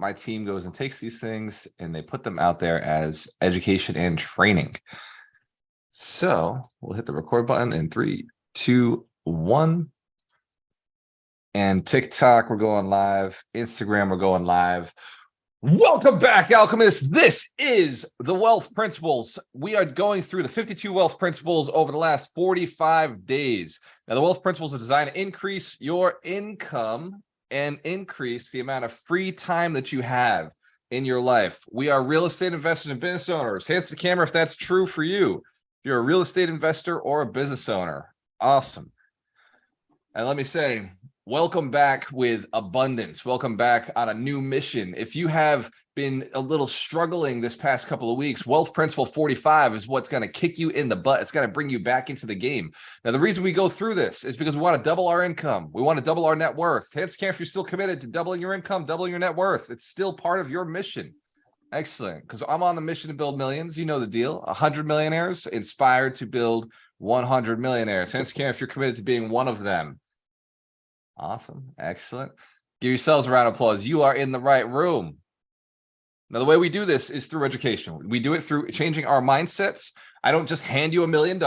my team goes and takes these things and they put them out there as education and training. So we'll hit the record button in 3, 2, 1. And TikTok, we're going live. Instagram, we're going live. Welcome back, alchemists. This is the Wealth Principles. We are going through the 52 Wealth Principles over the last 45 days. Now, the Wealth Principles are designed to increase your income and increase the amount of free time that you have in your life. We are real estate investors and business owners. Hands to the camera if that's true for you. If you're a real estate investor or a business owner, awesome. And let me say, welcome back with abundance. Welcome back on a new mission. If you have been a little struggling this past couple of weeks, Wealth Principle 45 is what's going to kick you in the butt. It's going to bring you back into the game. Now, the reason we go through this is because we want to double our income. We want to double our net worth. Hands can if you're still committed to doubling your income, doubling your net worth. It's still part of your mission. Excellent. Because I'm on the mission to build millions. You know the deal. 100 millionaires inspired to build 100 millionaires. Hands can if you're committed to being one of them. Awesome. Excellent. Give yourselves a round of applause. You are in the right room. Now, the way we do this is through education. We do it through changing our mindsets. I don't just hand you $1 million,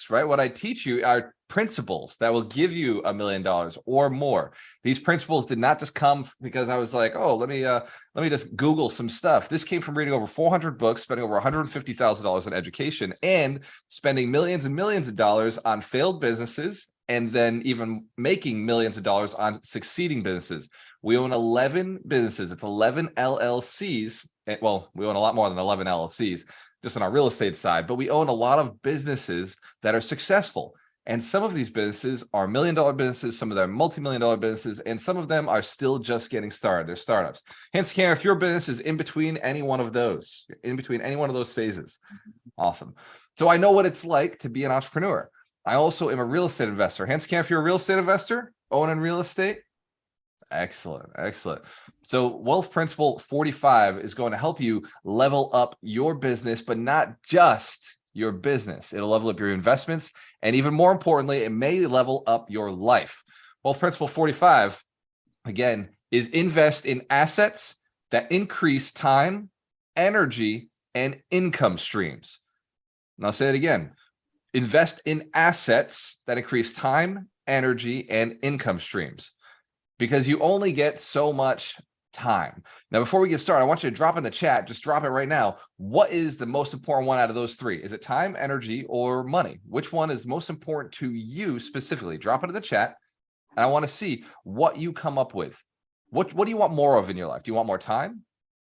right? What I teach you are principles that will give you $1 million or more. These principles did not just come because I was like, oh, let me just Google some stuff. This came from reading over 400 books, spending over $150,000 in education, and spending millions and millions of dollars on failed businesses, and then even making millions of dollars on succeeding businesses. We own 11 businesses. It's 11 LLCs. Well, we own a lot more than 11 LLCs just on our real estate side, but we own a lot of businesses that are successful. And some of these businesses are $1 million businesses, some of them multi-million-dollar businesses, and some of them are still just getting started. They're startups. Hence, Karen, if your business is in between any one of those, phases, awesome. So I know what it's like to be an entrepreneur. I also am a real estate investor. Hence, Cam, if you're a real estate investor, owning real estate, excellent, excellent. So Wealth Principle 45 is going to help you level up your business, but not just your business. It'll level up your investments, and even more importantly, it may level up your life. Wealth Principle 45, again, is invest in assets that increase time, energy, and income streams. And I'll say it again. Invest in assets that increase time, energy, and income streams, because you only get so much time. Now, before we get started, I want you to drop in the chat, just drop it right now. What is the most important one out of those three? Is it time, energy, or money? Which one is most important to you specifically? Drop it in the chat, and I want to see what you come up with. What do you want more of in your life? Do you want more time?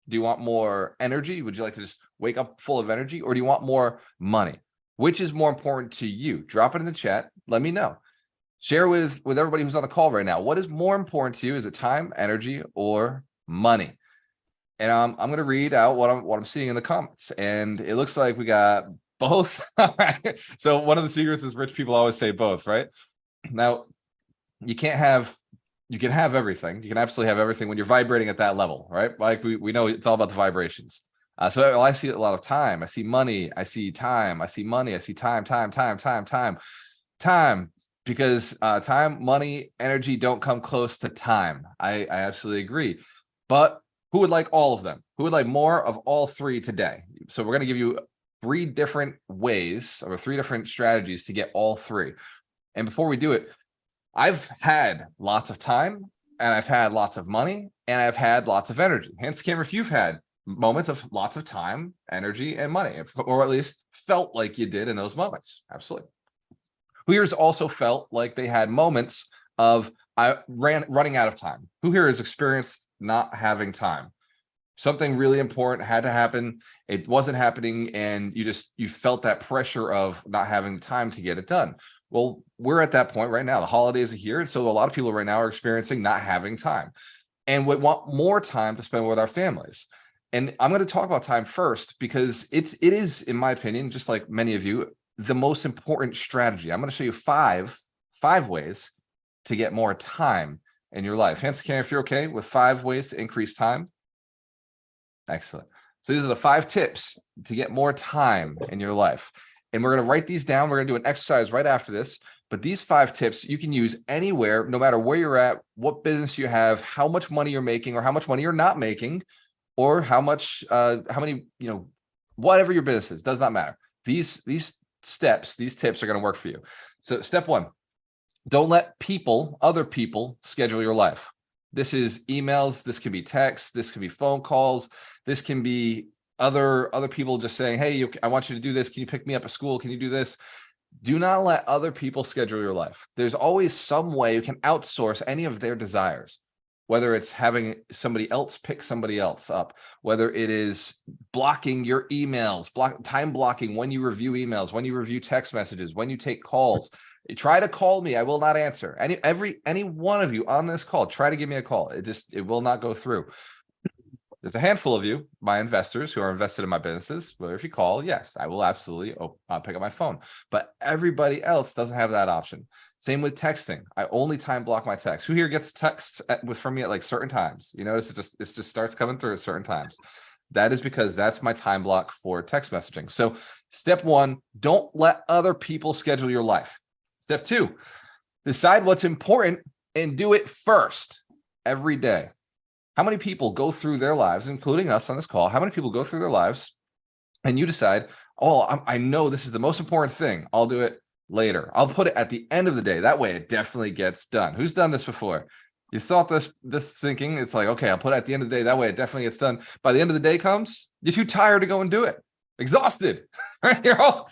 Do you want more energy? Would you like to just wake up full of energy, or do you want more money? Which is more important to you? Drop it in the chat. Let me know. Share with everybody who's on the call right now. What is more important to you? Is it time, energy, or money? And I'm going to read out what I'm seeing in the comments. And it looks like we got both. So one of the secrets is rich people always say both, right? Now, you can have everything. You can absolutely have everything when you're vibrating at that level, right? Like we know it's all about the vibrations. So I see a lot of time. I see money. I see time. I see money. I see time, because time, money, energy don't come close to time. I absolutely agree. But who would like all of them? Who would like more of all three today? So we're going to give you 3 different ways or 3 different strategies to get all 3. And before we do it, I've had lots of time, and I've had lots of money, and I've had lots of energy. Hence, Cameron, if you've had moments of lots of time, energy, and money, or at least felt like you did in those moments. Absolutely. Who here has also felt like they had moments of running out of time? Who here has experienced not having time? Something really important had to happen. It wasn't happening, and you felt that pressure of not having time to get it done. Well, we're at that point right now. The holidays are here, and so a lot of people right now are experiencing not having time, and we want more time to spend with our families. And I'm going to talk about time first because it is, in my opinion, just like many of you, the most important strategy. I'm going to show you five ways to get more time in your life. Hands can if you're okay with 5 ways to increase time. Excellent. So these are the 5 tips to get more time in your life. And we're going to write these down. We're going to do an exercise right after this. But these 5 tips you can use anywhere, no matter where you're at, what business you have, how much money you're making, or how much money you're not making, or how many, whatever your business is, does not matter. These steps, these tips are going to work for you. So step 1, don't let other people schedule your life. This is emails, this can be texts, this can be phone calls, this can be other people just saying, hey, I want you to do this. Can you pick me up at school? Can you do this? Do not let other people schedule your life. There's always some way you can outsource any of their desires, whether it's having somebody else pick somebody else up, whether it is blocking your emails, time blocking when you review emails, when you review text messages, when you take calls. Try to call me. I will not answer. Any one of you on this call, try to give me a call. It will not go through. There's a handful of you, my investors, who are invested in my businesses. Whether if you call, yes, I will absolutely pick up my phone. But everybody else doesn't have that option. Same with texting. I only time block my texts. Who here gets texts from me at like certain times? You notice it just starts coming through at certain times. That is because that's my time block for text messaging. So step 1, don't let other people schedule your life. Step 2, decide what's important and do it first every day. How many people go through their lives, including us on this call? How many people go through their lives and you decide, oh, I know this is the most important thing. I'll do it later. I'll put it at the end of the day. That way it definitely gets done. Who's done this before? You thought this thinking, it's like, okay, I'll put it at the end of the day. That way it definitely gets done. By the end of the day comes, you're too tired to go and do it. Exhausted, right? You're all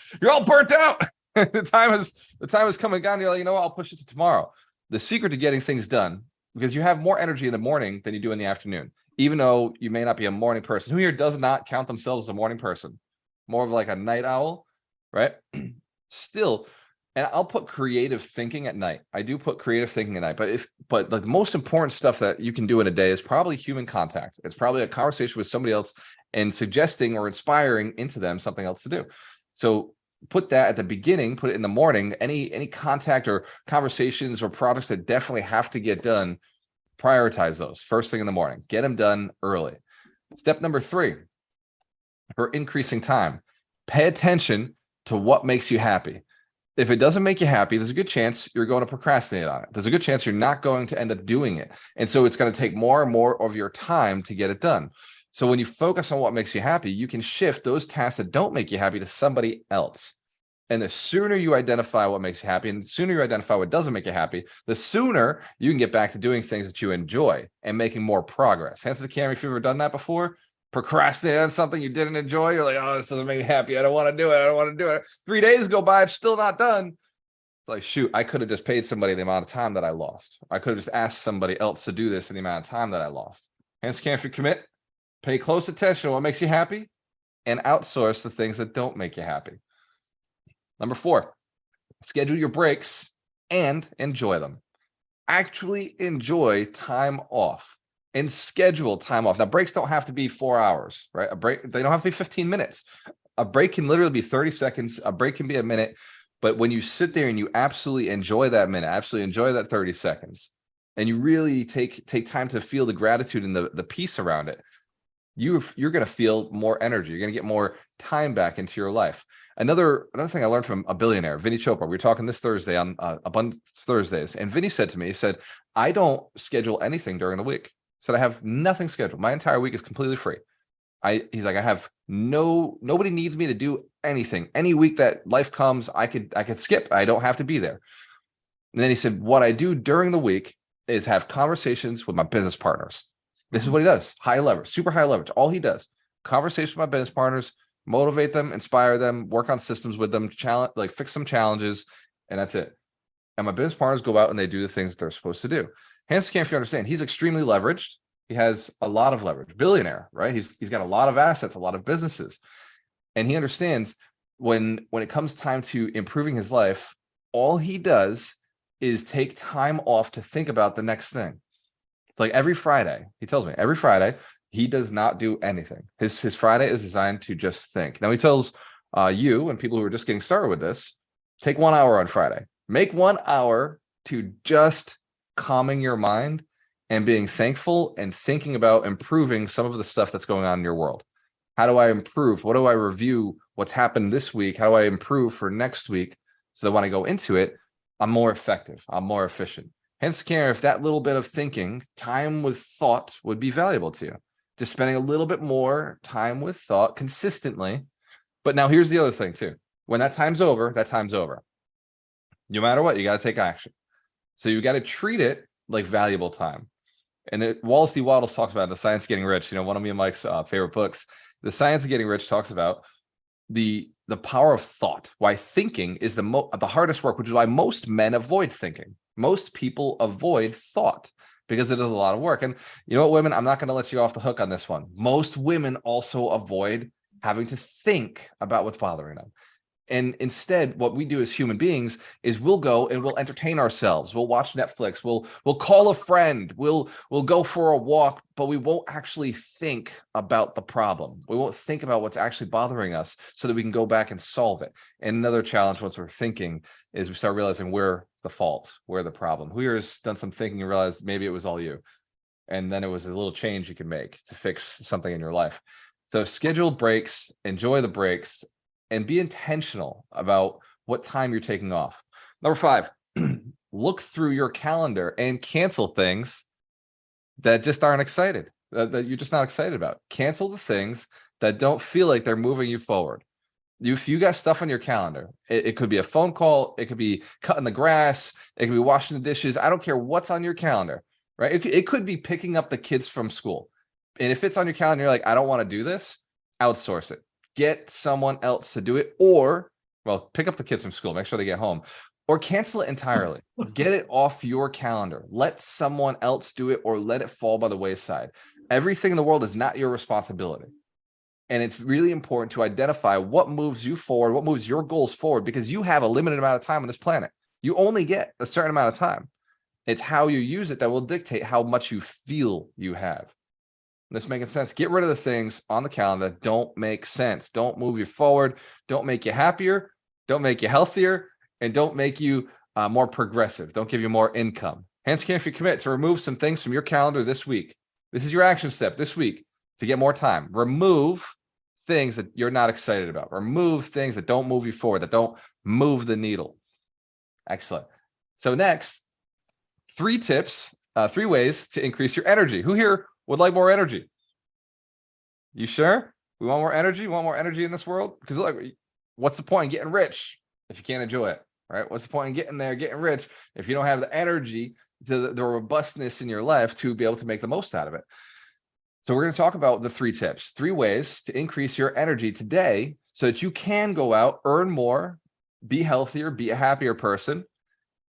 burnt out. The time has come and gone. You're like, you know what? I'll push it to tomorrow. The secret to getting things done, because you have more energy in the morning than you do in the afternoon, even though you may not be a morning person. Who here does not count themselves as a morning person? More of like a night owl, right? Still, and I'll put creative thinking at night. I do put creative thinking at night, but like the most important stuff that you can do in a day is probably human contact. It's probably a conversation with somebody else and suggesting or inspiring into them something else to do. So put that at the beginning, put it in the morning. Any contact or conversations or projects that definitely have to get done, prioritize those first thing in the morning. Get them done early. Step number 3, for increasing time, pay attention to what makes you happy. If it doesn't make you happy, there's a good chance you're going to procrastinate on it. There's a good chance you're not going to end up doing it. And so it's going to take more and more of your time to get it done. So when you focus on what makes you happy, you can shift those tasks that don't make you happy to somebody else. And the sooner you identify what makes you happy and the sooner you identify what doesn't make you happy, the sooner you can get back to doing things that you enjoy and making more progress. Hands to the camera if you've ever done that before. Procrastinate on something you didn't enjoy. You're like, oh, this doesn't make me happy. I don't want to do it. I don't want to do it. 3 days go by, it's still not done. It's like, shoot, I could have just paid somebody the amount of time that I lost. I could have just asked somebody else to do this in the amount of time that I lost. Hands to the camera if you commit. Pay close attention to what makes you happy and outsource the things that don't make you happy. Number 4, schedule your breaks and enjoy them. Actually enjoy time off and schedule time off. Now, breaks don't have to be 4 hours, right? They don't have to be 15 minutes. A break can literally be 30 seconds. A break can be a minute. But when you sit there and you absolutely enjoy that minute, absolutely enjoy that 30 seconds, and you really take time to feel the gratitude and the peace around it, you're going to feel more energy. You're going to get more time back into your life. Another thing I learned from a billionaire, Vinney Chopra. We were talking this Thursday on Abundance Thursdays, and Vinney said to me, he said, I don't schedule anything during the week. He said, I have nothing scheduled. My entire week is completely free. He's like, I have nobody needs me to do anything. Any week that life comes, I could skip. I don't have to be there. And then he said, what I do during the week is have conversations with my business partners. This is what he does. High leverage, super high leverage. All he does, conversation with my business partners, motivate them, inspire them, work on systems with them, fix some challenges, and that's it. And my business partners go out and they do the things they're supposed to do. Hands to camera if you understand. He's extremely leveraged. He has a lot of leverage. Billionaire, right? He's got a lot of assets, a lot of businesses. And he understands when it comes time to improving his life, all he does is take time off to think about the next thing. It's like every Friday, he tells me, every Friday, he does not do anything. His Friday is designed to just think. Now he tells you and people who are just getting started with this, take 1 hour on Friday. Make 1 hour to just calming your mind and being thankful and thinking about improving some of the stuff that's going on in your world. How do I improve? What do I review? What's happened this week? How do I improve for next week? So that when I go into it, I'm more effective. I'm more efficient. Hence, care if that little bit of thinking, time with thought would be valuable to you. Just spending a little bit more time with thought consistently. But now here's the other thing too. When that time's over, that time's over. No matter what, you got to take action. So you got to treat it like valuable time. And Wallace D. Wattles talks about The Science of Getting Rich. One of me and Mike's favorite books. The Science of Getting Rich talks about the power of thought. Why thinking is the hardest work, which is why most men avoid thinking. Most people avoid thought because it is a lot of work. And you know what, women, I'm not going to let you off the hook on this one. Most women also avoid having to think about what's bothering them. And instead, what we do as human beings is we'll go and we'll entertain ourselves. We'll watch Netflix. We'll call a friend. We'll go for a walk, but we won't actually think about the problem. We won't think about what's actually bothering us so that we can go back and solve it. And another challenge once we're thinking is we start realizing we're the fault, we're the problem. Who here has done some thinking and realized maybe it was all you? And then it was a little change you can make to fix something in your life. So schedule breaks, enjoy the breaks, and be intentional about what time you're taking off. Number 5, look through your calendar and cancel things that just aren't excited, that you're just not excited about. Cancel the things that don't feel like they're moving you forward. If you got stuff on your calendar, it could be a phone call, it could be cutting the grass, it could be washing the dishes. I don't care what's on your calendar, right? It could be picking up the kids from school. And if it's on your calendar, you're like, I don't want to do this, outsource it. Get someone else to do it, or, well, pick up the kids from school, make sure they get home, or cancel it entirely. Get it off your calendar. Let someone else do it, or let it fall by the wayside. Everything in the world is not your responsibility. And it's really important to identify what moves you forward, what moves your goals forward, because you have a limited amount of time on this planet. You only get a certain amount of time. It's how you use it that will dictate how much you feel you have. This making sense? Get rid of the things on the calendar that don't make sense. Don't move you forward. Don't make you happier. Don't make you healthier. And don't make you more progressive. Don't give you more income. Hence, if you commit to remove some things from your calendar this week. This is your action step this week to get more time. Remove things that you're not excited about. Remove things that don't move you forward, that don't move the needle. Excellent. So next, 3 tips, 3 ways to increase your energy. Who here would like more energy? You sure? We want more energy? We want more energy in this world? Because look, what's the point in getting rich if you can't enjoy it, right? What's the point in getting there, getting rich, if you don't have the energy, the robustness in your life to be able to make the most out of it? So we're going to talk about the 3 tips, 3 ways to increase your energy today so that you can go out, earn more, be healthier, be a happier person,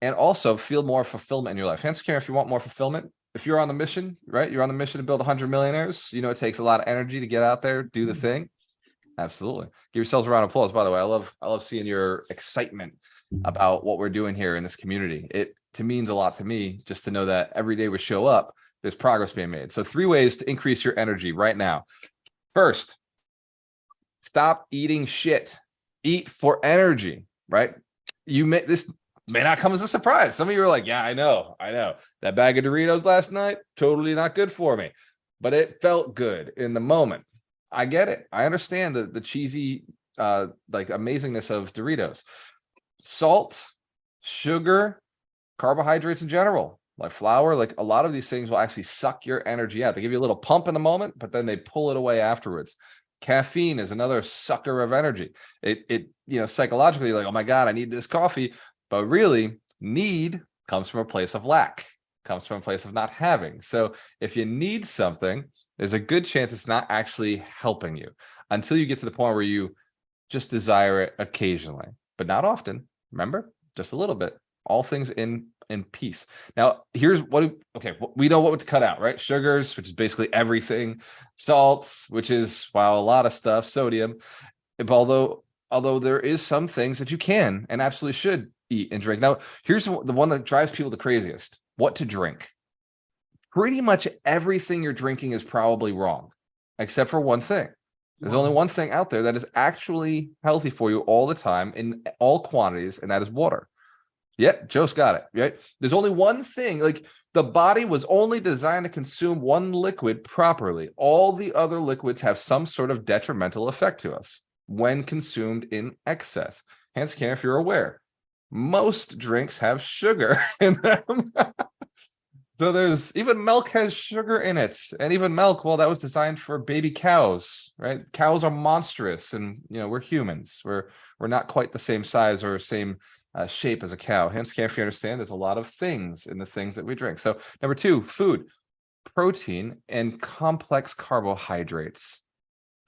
and also feel more fulfillment in your life. Hence, care if you want more fulfillment. If you're on the mission, right? You're on the mission to build 100 millionaires. It takes a lot of energy to get out there, do the thing. Absolutely. Give yourselves a round of applause. By the way, I love seeing your excitement about what we're doing here in this community. It means a lot to me just to know that every day we show up, there's progress being made. So 3 ways to increase your energy right now. First, stop eating shit. Eat for energy, right? This may not come as a surprise. Some of you are like, yeah, I know. That bag of Doritos last night, totally not good for me, but it felt good in the moment. I get it. I understand the cheesy, like amazingness of Doritos. Salt, sugar, carbohydrates in general, like flour, like a lot of these things will actually suck your energy out. They give you a little pump in the moment, but then they pull it away afterwards. Caffeine is another sucker of energy. It psychologically, you're like, oh my God, I need this coffee. But really, need comes from a place of lack, comes from a place of not having. So if you need something, there's a good chance it's not actually helping you until you get to the point where you just desire it occasionally, but not often. Remember, just a little bit. All things in peace. Now, here's we know what to cut out, right? Sugars, which is basically everything. Salts, which is, a lot of stuff. Sodium. Although there is some things that you can and absolutely should eat and drink. Now, here's the one that drives people the craziest. What to drink. Pretty much everything you're drinking is probably wrong, except for one thing. There's only one thing out there that is actually healthy for you all the time in all quantities, and that is water. Yeah, Joe's got it, right? There's only one thing, like the body was only designed to consume one liquid properly. All the other liquids have some sort of detrimental effect to us when consumed in excess. Hence, if you're aware, Most drinks have sugar in them. So there's even milk has sugar in it. And even milk, well, that was designed for baby cows, right? Cows are monstrous, and we're humans. We're not quite the same size or same shape as a cow. Hence, if you understand, there's a lot of things in the things that we drink. So number 2, food, protein, and complex carbohydrates.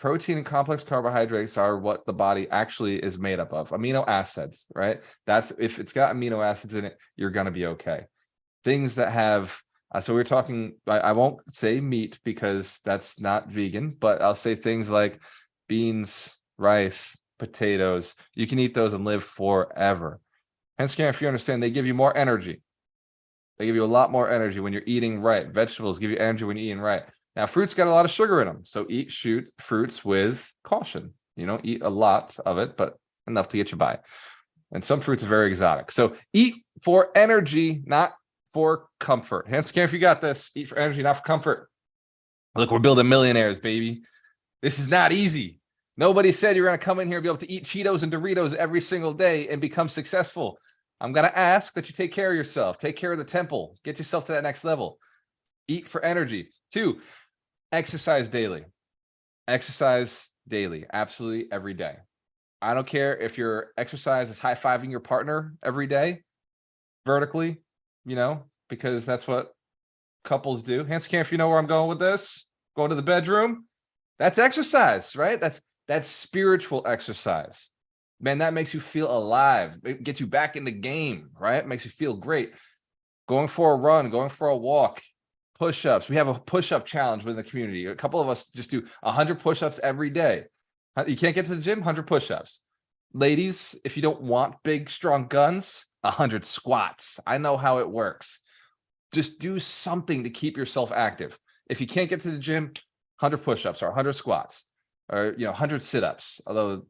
Protein and complex carbohydrates are what the body actually is made up of. Amino acids, right? That's if it's got amino acids in it, you're going to be okay. Things that have, so we're talking, I won't say meat because that's not vegan, but I'll say things like beans, rice, potatoes. You can eat those and live forever. Hence, if you understand, they give you more energy. They give you a lot more energy when you're eating right. Vegetables give you energy when you're eating right. Now, fruits got a lot of sugar in them, so eat fruits with caution. You don't eat a lot of it, but enough to get you by. And some fruits are very exotic. So eat for energy, not for comfort. Hence, if you got this, eat for energy, not for comfort. Look, we're building millionaires, baby. This is not easy. Nobody said you're going to come in here and be able to eat Cheetos and Doritos every single day and become successful. I'm going to ask that you take care of yourself. Take care of the temple. Get yourself to that next level. Eat for energy. 2, exercise daily. Exercise daily, absolutely every day. I don't care if your exercise is high-fiving your partner every day, vertically, because that's what couples do. Hands can if you know where I'm going with this. Going to the bedroom. That's exercise, right? That's spiritual exercise. Man, that makes you feel alive. It gets you back in the game, right? It makes you feel great. Going for a run, going for a walk, push-ups. We have a push-up challenge within the community. A couple of us just do 100 push-ups every day. You can't get to the gym, 100 push-ups. Ladies, if you don't want big, strong guns, 100 squats. I know how it works. Just do something to keep yourself active. If you can't get to the gym, 100 push-ups or 100 squats or 100 sit-ups. Although,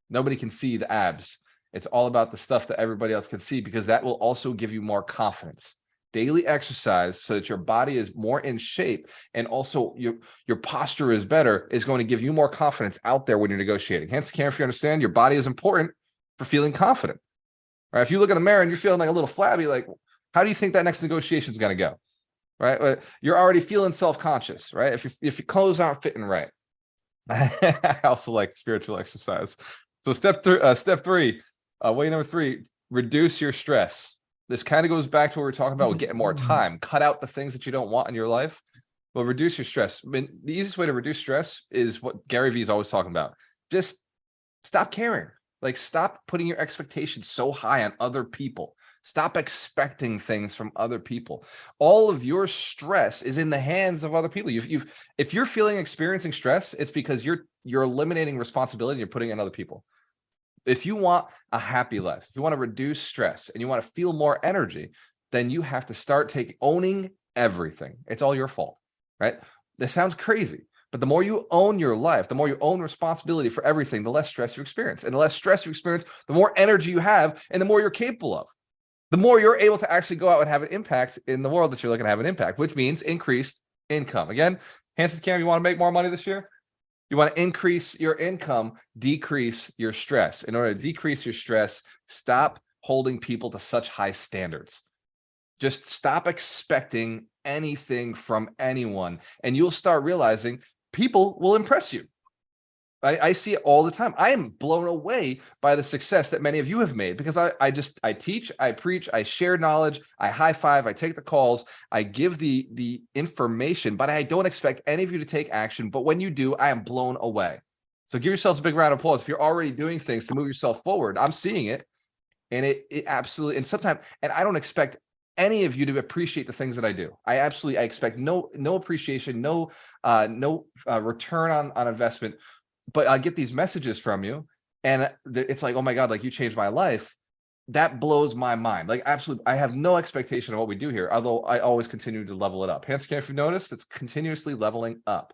nobody can see the abs. It's all about the stuff that everybody else can see, because that will also give you more confidence. Daily exercise so that your body is more in shape and also your posture is better is going to give you more confidence out there when you're negotiating. Hence, if you understand, your body is important for feeling confident. Right? If you look in the mirror and you're feeling like a little flabby, like, how do you think that next negotiation is going to go? Right? You're already feeling self-conscious, right? If your clothes aren't fitting right. I also like spiritual exercise. So step 3, way number 3, reduce your stress. This kind of goes back to what we were talking about with getting more time. Cut out the things that you don't want in your life. Well, reduce your stress. I mean, the easiest way to reduce stress is what Gary Vee is always talking about. Just stop caring. Like, stop putting your expectations so high on other people. Stop expecting things from other people. All of your stress is in the hands of other people. If you're experiencing stress, it's because you're eliminating responsibility. You're putting it on other people. If you want a happy life, if you want to reduce stress and you want to feel more energy, then you have to start owning everything. It's all your fault, right? This sounds crazy, but the more you own your life, the more you own responsibility for everything, the less stress you experience. And the less stress you experience, the more energy you have and the more you're capable of. The more you're able to actually go out and have an impact in the world that you're looking to have an impact, which means increased income. Again, Hanson Cam, you want to make more money this year? You want to increase your income, decrease your stress. In order to decrease your stress, stop holding people to such high standards. Just stop expecting anything from anyone, and you'll start realizing people will impress you. I see it all the time. I am blown away by the success that many of you have made, because I teach, I preach, I share knowledge, I high five, I take the calls, I give the information, but I don't expect any of you to take action. But when you do, I am blown away. So give yourselves a big round of applause if you're already doing things to move yourself forward. I'm seeing it, and it absolutely, and sometimes, and I don't expect any of you to appreciate the things that I do. I expect no appreciation, no return on investment. But I get these messages from you, and it's like, oh my God, like, you changed my life. That blows my mind. Like, absolutely, I have no expectation of what we do here, although I always continue to level it up. Hanson, if you noticed, it's continuously leveling up.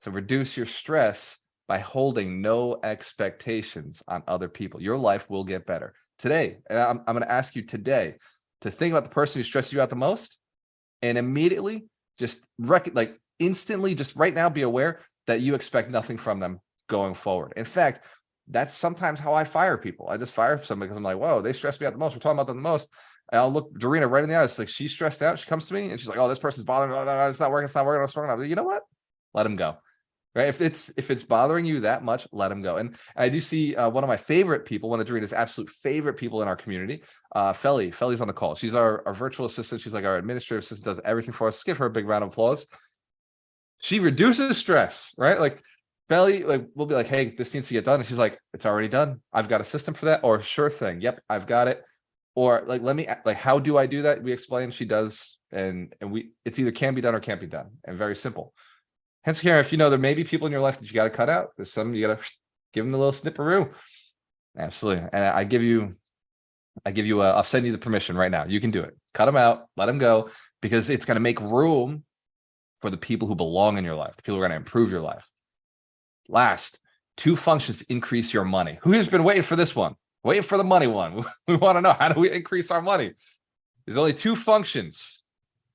So reduce your stress by holding no expectations on other people. Your life will get better. Today, and I'm going to ask you today to think about the person who stresses you out the most, and immediately just instantly, just right now, be aware that you expect nothing from them going forward. In fact, That's sometimes how I fire people. I just fire somebody because I'm like, whoa, they stress me out the most. We're talking about them the most. And I'll look Dorina right in the eyes. Like, she's stressed out. She comes to me and she's like, oh, this person's bothering me. It's not working. It's not working. It's not working. You know what? Let them go. Right. If it's bothering you that much, let them go. And I do see one of my favorite people, one of Dorina's absolute favorite people in our community, Feli's on the call. She's our virtual assistant. She's like our administrative assistant, does everything for us. Let's give her a big round of applause. She reduces stress, right? Like, Feli, like, we'll be like, hey, this needs to get done. And she's like, it's already done. I've got a system for that. Or sure thing. Yep, I've got it. Or like, let me, like, how do I do that? We explain, she does, and it's either can be done or can't be done. And very simple. Hence, Karen, if you know there may be people in your life that you got to cut out, there's some you got to give them a little snipperoo. Absolutely. And I'll send you the permission right now. You can do it. Cut them out, let them go, because it's going to make room for the people who belong in your life, the people who are going to improve your life. Last, 2 functions increase your money. Who has been waiting for this one? Waiting for the money one. We want to know, how do we increase our money? There's only 2 functions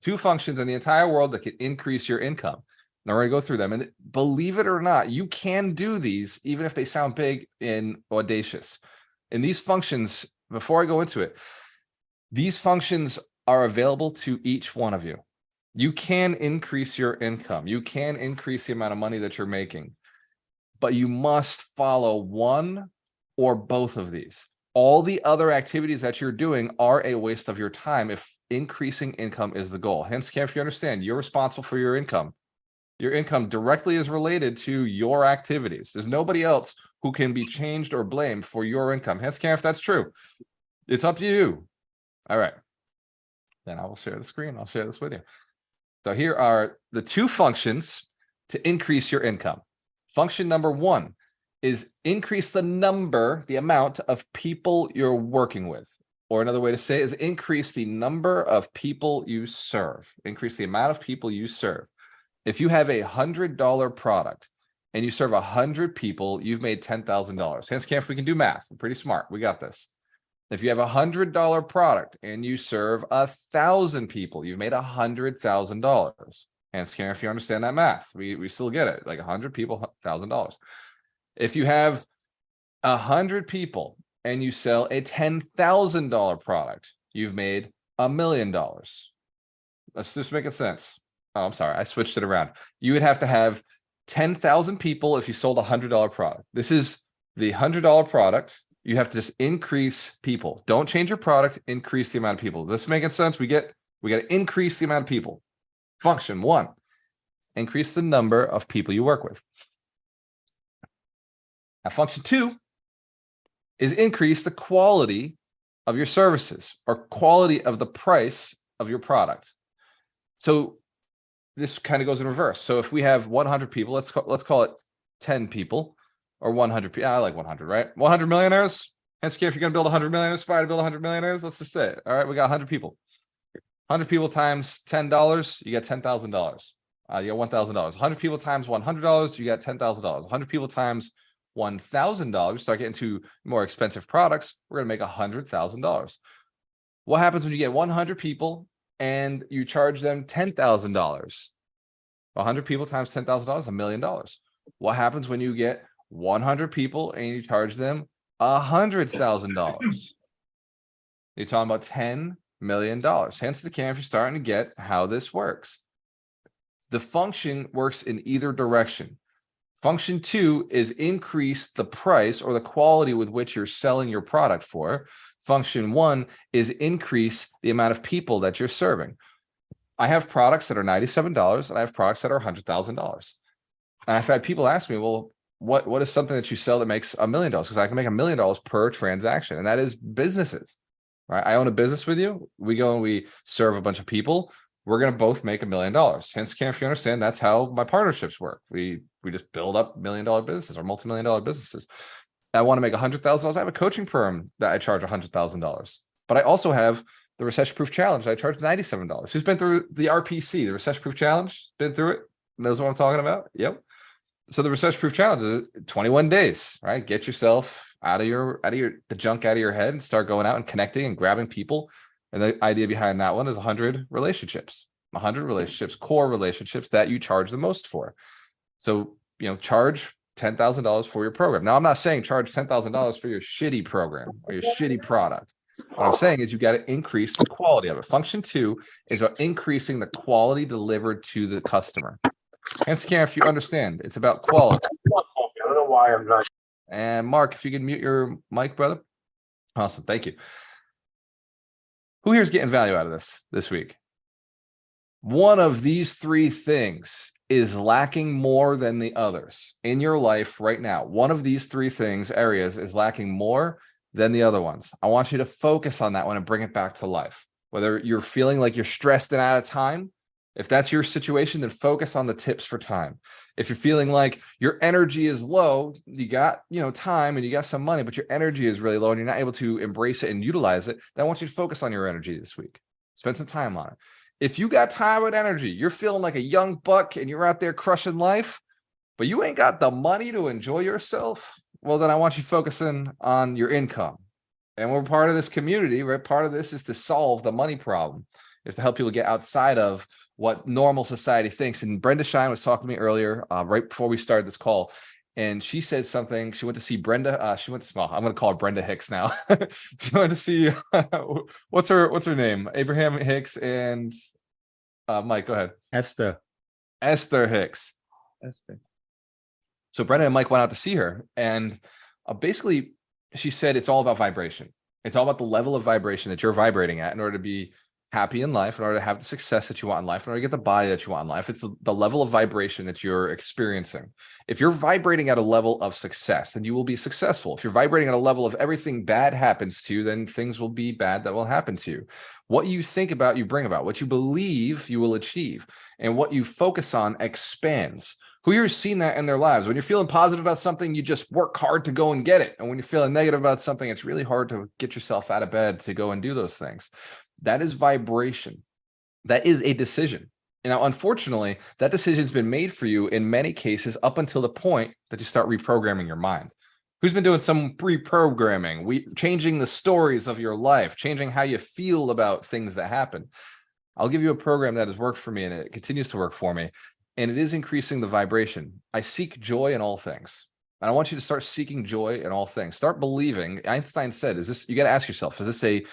in the entire world that can increase your income. Now we're going to go through them. And believe it or not, you can do these even if they sound big and audacious. And these functions, before I go into it, these functions are available to each one of you. You can increase your income. You can increase the amount of money that you're making, but you must follow one or both of these. All the other activities that you're doing are a waste of your time if increasing income is the goal. Hence, if you understand, you're responsible for your income. Your income directly is related to your activities. There's nobody else who can be changed or blamed for your income. Hence, if that's true, it's up to you. All right. Then I will share the screen. I'll share this with you. So here are the 2 functions to increase your income. Function number 1 is increase the amount of people you're working with. Or another way to say it is increase the number of people you serve. Increase the amount of people you serve. If you have a $100 product and you serve 100 people, you've made $10,000. Hence, Camp, we can do math. We're pretty smart. We got this. If you have a $100 product and you serve 1,000 people, you've made $100,000. Hence, Camp, if you understand that math, we still get it. Like 100 people, $1,000. If you have 100 people and you sell a $10,000 product, you've made $1 million. Let's just make it sense. Oh, I'm sorry, I switched it around. You would have to have 10,000 people if you sold a $100 product. This is the $100 product. You have to just increase people. Don't change your product, increase the amount of people. This making sense? We got to increase the amount of people. Function 1, increase the number of people you work with. Now, function 2 is increase the quality of your services or quality of the price of your product. So this kind of goes in reverse. So if we have 100 people, let's call it 10 people or 100 people. I like 100, right? 100 millionaires. Hence, if you're going to build 100 millionaires, aspire to build 100 millionaires, let's just say it. All right, we got 100 people. 100 people times $10, you get $10,000. You got $1,000. 100 people times $100, you got $10,000. 100 people times $1,000, start getting to more expensive products, we're going to make $100,000. What happens when you get 100 people and you charge them $10,000? 100 people times $10,000, $1 million. What happens when you get 100 people and you charge them $100,000? You're talking about $10 million. Hence the camp, you're starting to get how this works. The function works in either direction. Function 2 is increase the price or the quality with which you're selling your product for. Function 1 is increase the amount of people that you're serving. I have products that are $97 and I have products that are $100,000. And I've had people ask me, well, what is something that you sell that makes $1 million? Because I can make $1 million per transaction, and that is businesses, right? I own a business with you. We go and we serve a bunch of people. We're going to both make $1 million. Hence, if you understand, that's how my partnerships work. We just build up $1 million businesses or multi-million-dollar businesses. I want to make $100,000. I have a coaching firm that I charge $100,000, but I also have the Recession Proof Challenge. I charge $97. Who's been through the RPC, the Recession Proof Challenge? Been through it? Knows what I'm talking about? Yep. So the Recession Proof Challenge is 21 days, right? Get yourself out of the junk out of your head and start going out and connecting and grabbing people. And the idea behind that one is 100 relationships, core relationships that you charge the most for. So, charge $10,000 for your program. Now, I'm not saying charge $10,000 for your shitty program or your shitty product. What I'm saying is you got to increase the quality of it. Function 2 is about increasing the quality delivered to the customer. Hence, if you understand, it's about quality. I don't know why I'm not. And Mark, if you can mute your mic, brother. Awesome. Thank you. Who here is getting value out of this week? One of these 3 things is lacking more than the others in your life right now. One of these 3 areas is lacking more than the other ones. I want you to focus on that one and bring it back to life. Whether you're feeling like you're stressed and out of time, if that's your situation, then focus on the tips for time. If you're feeling like your energy is low, you got, time and you got some money, but your energy is really low and you're not able to embrace it and utilize it, then I want you to focus on your energy this week. Spend some time on it. If you got time and energy, you're feeling like a young buck and you're out there crushing life, but you ain't got the money to enjoy yourself, well, then I want you focusing on your income. And we're part of this community, right? Part of this is to solve the money problem, is to help people get outside of what normal society thinks. And Brenda Shine was talking to me earlier, right before we started this call. And she said something. She went to see Brenda. I'm going to call her Brenda Hicks now. She went to see, what's her name? Abraham Hicks and Mike, go ahead. Esther Hicks. So Brenda and Mike went out to see her. And basically, she said it's all about vibration. It's all about the level of vibration that you're vibrating at in order to be happy in life, in order to have the success that you want in life, in order to get the body that you want in life. It's the level of vibration that you're experiencing. If you're vibrating at a level of success, then you will be successful. If you're vibrating at a level of everything bad happens to you, then things will be bad that will happen to you. What you think about, you bring about. What you believe, you will achieve. And what you focus on expands. Who you're seeing that in their lives? When you're feeling positive about something, you just work hard to go and get it. And when you're feeling negative about something, it's really hard to get yourself out of bed to go and do those things. That is vibration. That is a decision. And now, unfortunately, that decision has been made for you in many cases up until the point that you start reprogramming your mind. Who's been doing some reprogramming, changing the stories of your life, changing how you feel about things that happen? I'll give you a program that has worked for me and it continues to work for me. And it is increasing the vibration. I seek joy in all things. And I want you to start seeking joy in all things. Start believing. Einstein said, you got to ask yourself, is this a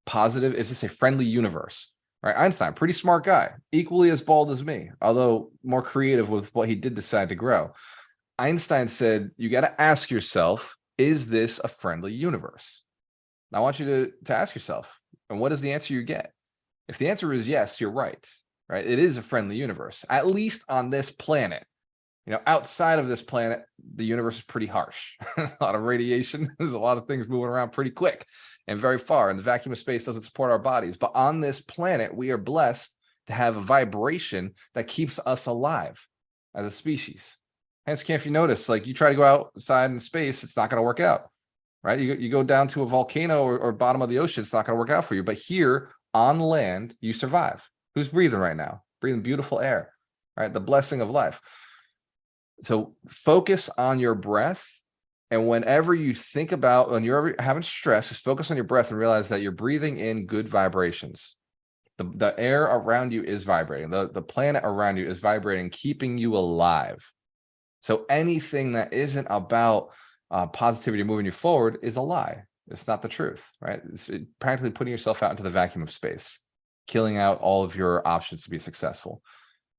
positive? Is this a friendly universe? Right? Einstein, pretty smart guy, equally as bald as me, although more creative with what he did decide to grow. Einstein said, you got to ask yourself, is this a friendly universe? Now, I want you to ask yourself, and what is the answer you get? If the answer is yes, you're right. Right? It is a friendly universe, at least on this planet. Outside of this planet, the universe is pretty harsh. A lot of radiation. There's a lot of things moving around pretty quick and very far. And the vacuum of space doesn't support our bodies. But on this planet, we are blessed to have a vibration that keeps us alive as a species. Hence, if you notice, like you try to go outside in space, it's not going to work out. Right? You go down to a volcano or bottom of the ocean, it's not going to work out for you. But here on land, you survive. Who's breathing right now? Breathing beautiful air, right? The blessing of life. So focus on your breath. And whenever you think about, when you're having stress, just focus on your breath and realize that you're breathing in good vibrations. The air around you is vibrating. The planet around you is vibrating, keeping you alive. So anything that isn't about positivity moving you forward is a lie. It's not the truth, right? It's practically putting yourself out into the vacuum of space, killing out all of your options to be successful.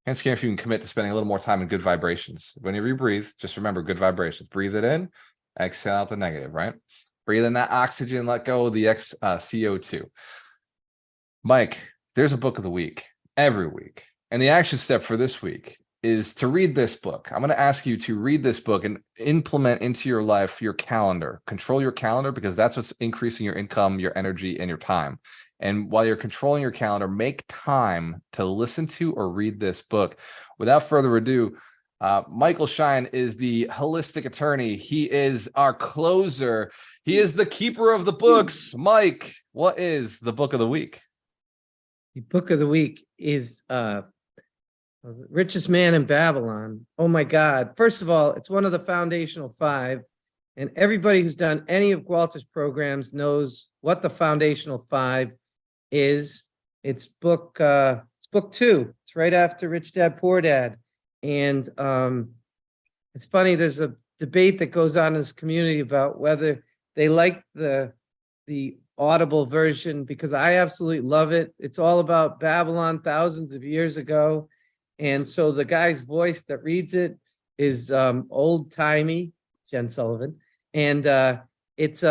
Hence, if you can commit to spending a little more time in good vibrations. Whenever you breathe, just remember good vibrations. Breathe it in, exhale out the negative, right? Breathe in that oxygen, let go of the CO2. Mike, there's a book of the week every week. And the action step for this week is to read this book. I'm going to ask you to read this book and implement into your life your calendar. Control your calendar because that's what's increasing your income, your energy, and your time. And while you're controlling your calendar, make time to listen to or read this book. Without further ado, Michael Shine is the holistic attorney. He is our closer. He is the keeper of the books. Mike, what is the book of the week? The book of the week is Richest Man in Babylon. Oh my God. First of all, it's one of the foundational 5. And everybody who's done any of Walter's programs knows what the foundational 5 is. It's book 2. It's right after Rich Dad Poor Dad. And it's funny, there's debate that goes on in this community about whether they like the Audible version, because I absolutely love it. It's all about Babylon thousands of years ago. And so the guy's voice that reads it is old timey, Jen Sullivan. And it's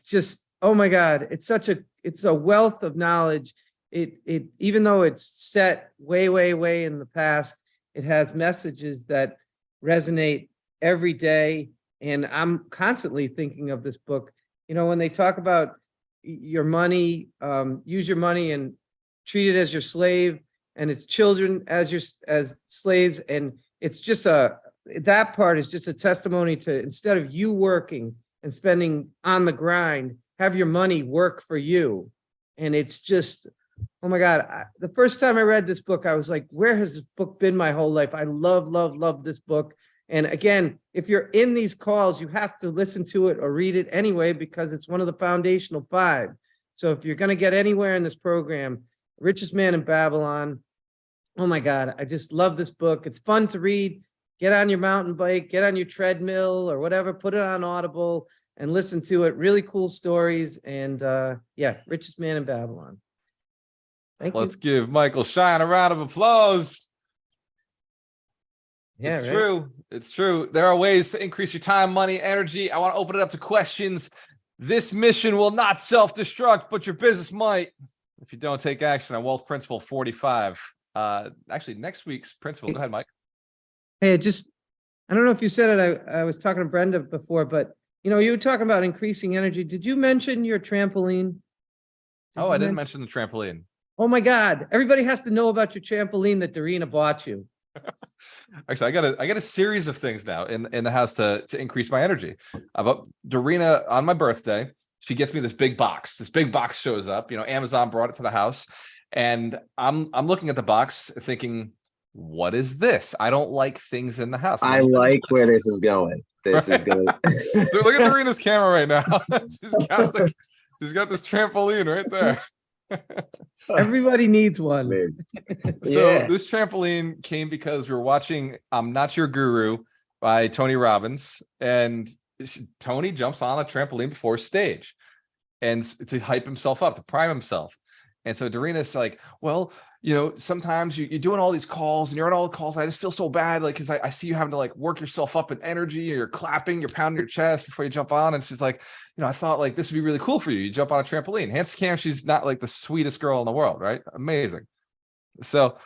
just, oh my God, it's a wealth of knowledge. It even though it's set way in the past, it has messages that resonate every day. And I'm constantly thinking of this book. You know, when they talk about your money, use your money and treat it as your slave, and its children as slaves. And it's just that part is just a testimony to, instead of you working and spending on the grind, have your money work for you. And it's just, oh my God, the first time I read this book, I was like, where has this book been my whole life? I love this book. And again, if you're in these calls, you have to listen to it or read it anyway, because it's one of the foundational 5. So if you're going to get anywhere in this program, Richest Man in Babylon, oh my God, I just love this book. It's fun to read. Get on your mountain bike, get on your treadmill or whatever, put it on Audible and listen to it. Really cool stories. And yeah, Richest Man in Babylon. Thank you. Let's give Michael Shine a round of applause. Yeah, It's right? true. It's true. There are ways to increase your time, money, energy. I want to open it up to questions. This mission will not self-destruct, but your business might if you don't take action on Wealth Principle 45. Actually, next week's principle. Go ahead, Mike. Hey, I don't know if you said it. I was talking to Brenda before, but you were talking about increasing energy. Did you mention your trampoline? I didn't mention the trampoline. Oh my God. Everybody has to know about your trampoline that Darina bought you. Actually, I got a series of things now in the house to increase my energy. About Darina, on my birthday, she gets me this big box. This big box shows up. Amazon brought it to the house, and I'm looking at the box thinking, what is this? I don't like things in the house. I like where this is going. This is going. So look at Darina's camera right now. she's got this trampoline right there. Everybody needs one. So this trampoline came because we were watching I'm Not Your Guru by Tony Robbins, and Tony jumps on a trampoline before stage and to hype himself up, to prime himself. And so Darina's like, well, sometimes you're doing all these calls and you're on all the calls. I just feel so bad. Like, cause I see you having to like work yourself up in energy, or you're clapping, you're pounding your chest before you jump on. And she's like, I thought like this would be really cool for you. You jump on a trampoline. Hands to cam, she's not like the sweetest girl in the world, right? Amazing. So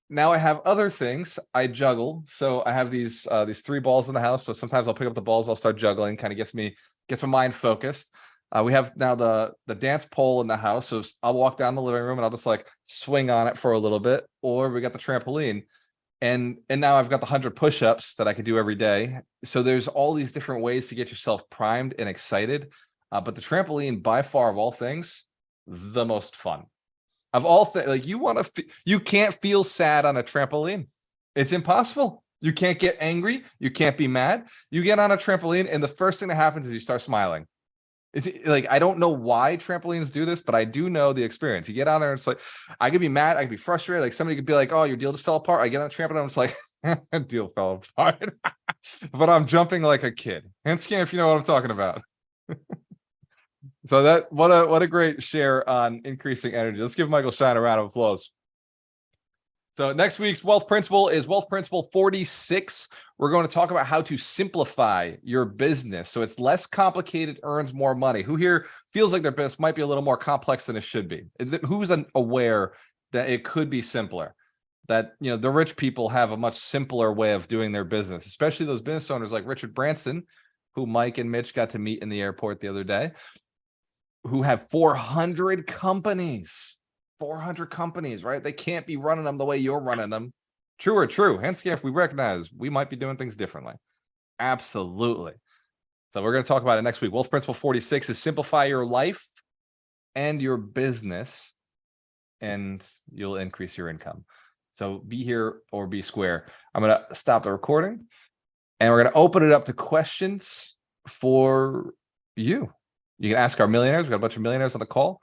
now I have other things I juggle. So I have these 3 balls in the house. So sometimes I'll pick up the balls, I'll start juggling, kind of gets my mind focused. We have now the dance pole in the house. So I'll walk down the living room and I'll just like swing on it for a little bit, or we got the trampoline, and now I've got the 100 push-ups that I could do every day. So there's all these different ways to get yourself primed and excited. But the trampoline, by far of all things, the most fun of all things. Like you can't feel sad on a trampoline. It's impossible. You can't get angry. You can't be mad. You get on a trampoline and the first thing that happens is you start smiling. It's like, I don't know why trampolines do this, but I do know the experience. You get on there and it's like, I could be mad, I could be frustrated. Like somebody could be like, oh, your deal just fell apart. I get on the trampoline and it's like, deal fell apart. But I'm jumping like a kid. Hand scan if you know what I'm talking about. So what a great share on increasing energy. Let's give Michael Shine a round of applause. So next week's Wealth Principle is Wealth Principle 46. We're going to talk about how to simplify your business so it's less complicated, earns more money. Who here feels like their business might be a little more complex than it should be? Who's aware that it could be simpler? That, the rich people have a much simpler way of doing their business, especially those business owners like Richard Branson, who Mike and Mitch got to meet in the airport the other day, who have 400 companies. 400 companies, right? They can't be running them the way you're running them. True or true? Hence, if we recognize we might be doing things differently. Absolutely. So we're going to talk about it next week. Wealth Principle 46 is simplify your life and your business, and you'll increase your income. So be here or be square. I'm going to stop the recording, and we're going to open it up to questions for you. You can ask our millionaires. We've got a bunch of millionaires on the call.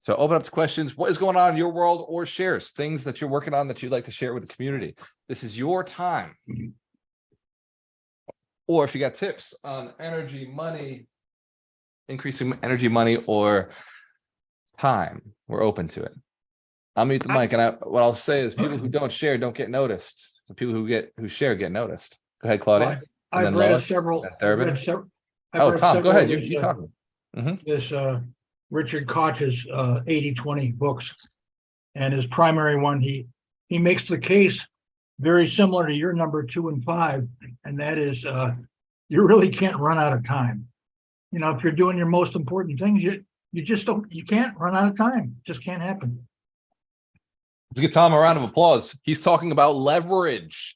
So open up to questions. What is going on in your world, or shares, things that you're working on that you'd like to share with the community? This is your time. or if you got tips on energy, money, increasing energy, money, or time, we're open to it. I'll mute the mic, and what I'll say is people who don't share don't get noticed. The people who share get noticed. Go ahead, Claudia. And I've then read Lois, several. then I've Durbin. read several. Oh, Tom, go ahead. You talking. This Richard Koch's 80-20 books, and his primary one, he makes the case very similar to your number 2 and 5, and that is you really can't run out of time. You know, if you're doing your most important things, you just don't, you can't run out of time. It just can't happen. Let's give Tom a round of applause. He's talking about leverage.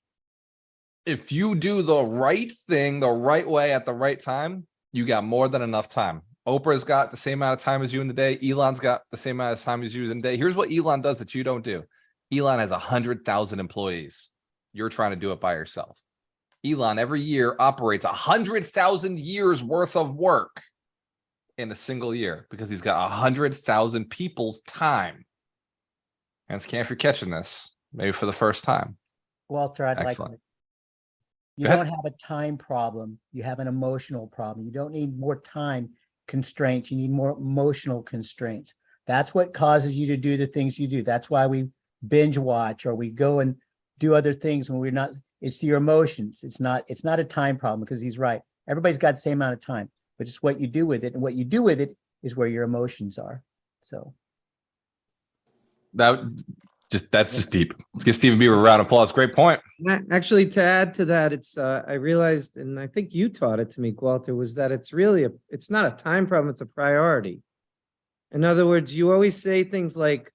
If you do the right thing the right way at the right time, you got more than enough time. Oprah's got the same amount of time as you in the day. Elon's got the same amount of time as you in the day. Here's what Elon does that you don't do. Elon has 100,000 employees. You're trying to do it by yourself. Elon every year operates 100,000 years worth of work in a single year because he's got 100,000 people's time. Hence, if you're catching this, maybe for the first time. Walter, I'd like Excellent. to. You Go ahead. don't have a time problem. You have an emotional problem. You don't need more time constraints. You need more emotional constraints. That's what causes you to do the things you do. That's why we binge watch or we go and do other things when we're not. It's your emotions. It's not a time problem because he's right. Everybody's got the same amount of time, but it's what you do with it. And what you do with it is where your emotions are. So. That's just deep. Let's give Stephen Beaver a round of applause. Great point. Actually, to add to that, it's I realized, and I think you taught it to me, Walter, was that it's really it's not a time problem, it's a priority. In other words, you always say things like,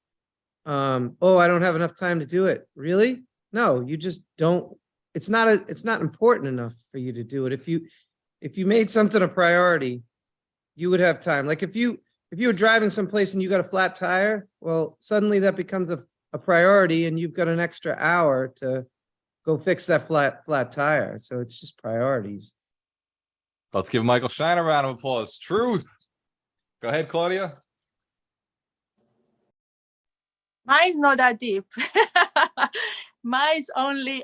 oh, I don't have enough time to do it. Really? No, you just don't. It's not important enough for you to do it. If you made something a priority, you would have time. Like if you were driving someplace and you got a flat tire, well, suddenly that becomes a priority and you've got an extra hour to go fix that flat tire. So it's just priorities. Let's give Michael Shine a round of applause. Truth. Go ahead, Claudia. Mine's not that deep. Mine's only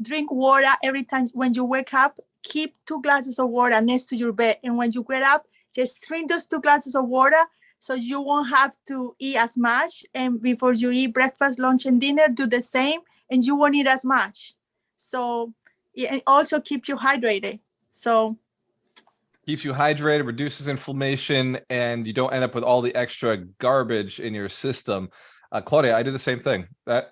drink water every time when you wake up. Keep 2 glasses of water next to your bed. And when you get up, just drink those 2 glasses of water so you won't have to eat as much. And before you eat breakfast, lunch, and dinner, do the same, and you won't eat as much. So it also keeps you hydrated. So Keeps you hydrated, reduces inflammation, and you don't end up with all the extra garbage in your system. Claudia, I do the same thing.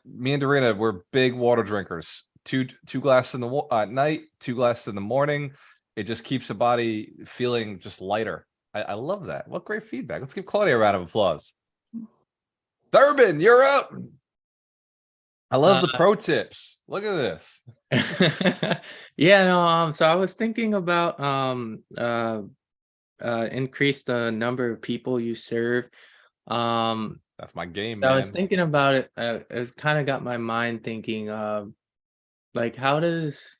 Me and Dorina, we're big water drinkers. Two glasses in the at night, 2 glasses in the morning. It just keeps the body feeling just lighter. I love that. What great feedback. Let's give Claudia a round of applause. Durbin, you're up. I love the pro tips. Look at this. Yeah, no, so I was thinking about increase the number of people you serve. That's my game, man. I was thinking about it. It kind of got my mind thinking, like, how does?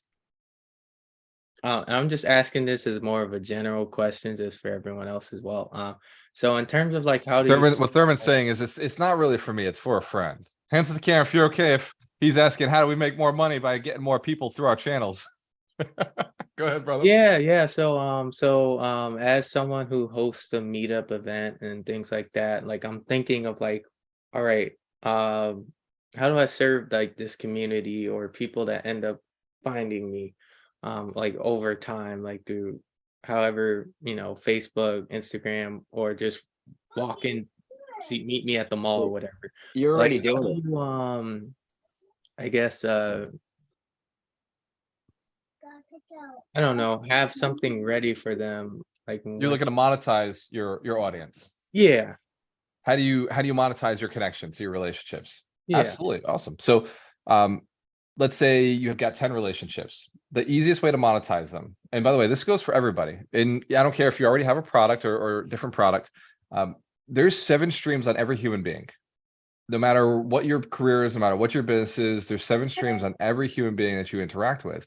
I'm just asking this as more of a general question, just for everyone else as well. So in terms of like, how do you? What Thurman's saying is it's not really for me. It's for a friend. Hands to the camera if you're okay. If he's asking, how do we make more money by getting more people through our channels? Go ahead, brother. Yeah. So as someone who hosts a meetup event and things like that, like I'm thinking of like, all right, how do I serve like this community or people that end up finding me, like over time, like through however, Facebook, Instagram, or just walk in, meet me at the mall or whatever. You're already Like, doing how it. do you, I guess, I don't know, have something ready for them. Like You're looking to monetize your audience. Yeah. How do you monetize your connections, your relationships? Yeah. Absolutely. Awesome. So let's say you've got 10 relationships. The easiest way to monetize them, and by the way, this goes for everybody. And I don't care if you already have a product or different product. There's 7 streams on every human being. No matter what your career is, no matter what your business is, there's 7 streams on every human being that you interact with.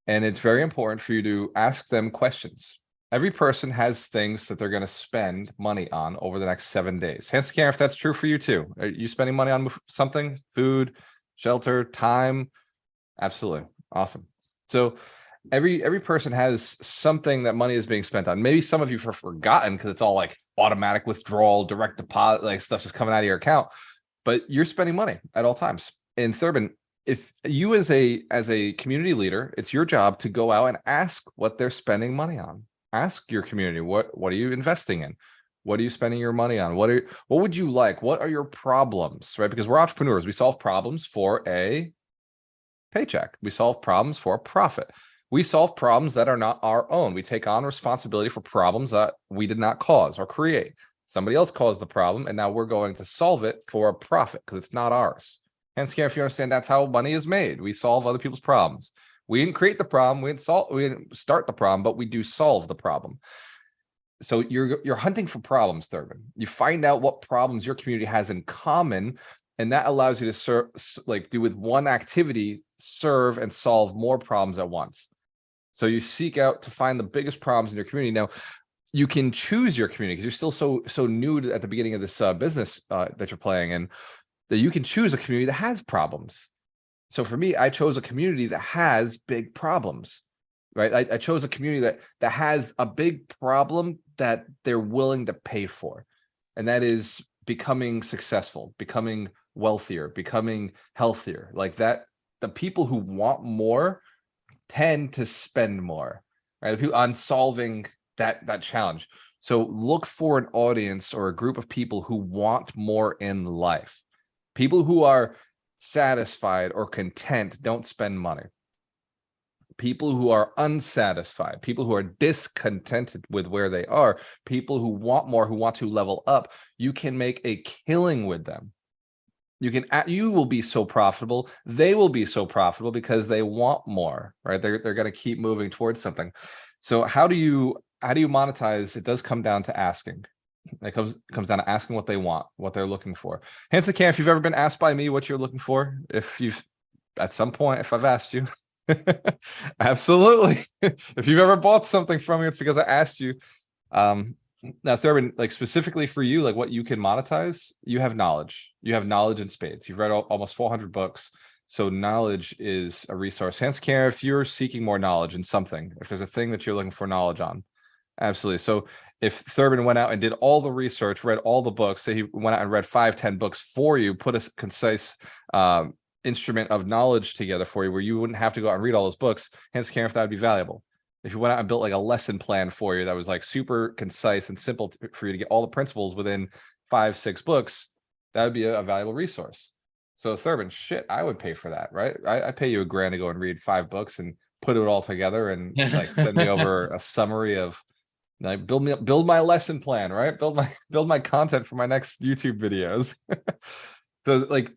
And it's very important for you to ask them questions. Every person has things that they're going to spend money on over the next 7 days. Hands care if that's true for you too. Are you spending money on something? Food, shelter, time? Absolutely. Awesome. So every person has something that money is being spent on. Maybe some of you have forgotten because it's all like automatic withdrawal, direct deposit, like stuff just coming out of your account, but you're spending money at all times. And Thurbin, if you as a community leader, it's your job to go out and ask what they're spending money on. Ask your community, what are you investing in? What are you spending your money on? What would you like? What are your problems, right? Because we're entrepreneurs. We solve problems for a paycheck. We solve problems for a profit. We solve problems that are not our own. We take on responsibility for problems that we did not cause or create. Somebody else caused the problem, and now we're going to solve it for a profit because it's not ours. Hence, if you understand, that's how money is made. We solve other people's problems. We didn't create the problem. We didn't start the problem, but we do solve the problem. So you're hunting for problems, Thurbin. You find out what problems your community has in common, and that allows you to serve, like do with one activity, serve and solve more problems at once. So you seek out to find the biggest problems in your community. Now, you can choose your community because you're still so new at the beginning of this business that you're playing in, that you can choose a community that has problems. So for me, I chose a community that has big problems, right? I chose a community that has a big problem that they're willing to pay for. And that is becoming successful, becoming wealthier, becoming healthier. Like that, the people who want more tend to spend more, right? The people on solving that challenge. So look for an audience or a group of people who want more in life. People who are satisfied or content don't spend money. People who are unsatisfied, people who are discontented with where they are, people who want more, who want to level up, you can make a killing with them. You will be so profitable, they will be so profitable because they want more, right? They're going to keep moving towards something. So how do you monetize? It does come down to asking. It comes down to asking what they want, what they're looking for. Hanson Cam, if you've ever been asked by me what you're looking for, if you've at some point, if I've asked you, absolutely. If you've ever bought something from me, it's because I asked you. Now, Thurbin, like specifically for you, like what you can monetize, you have knowledge. You have knowledge in spades. You've read almost 400 books. So knowledge is a resource. Hanson Cam, if you're seeking more knowledge in something, if there's a thing that you're looking for knowledge on, absolutely. So if Thurbin went out and did all the research, read all the books, say he went out and read 5-10 books for you, put a concise instrument of knowledge together for you where you wouldn't have to go out and read all those books, Hanson Cam, if that would be valuable. If you went out and built like a lesson plan for you that was like super concise and simple for you to get all the principles within 5-6 books, that would be a valuable resource. So Thurbin, shit, I would pay for that, right? I pay you $1,000 to go and read 5 books and put it all together and like send me over a summary of like build my lesson plan, right? Build my content for my next YouTube videos. So like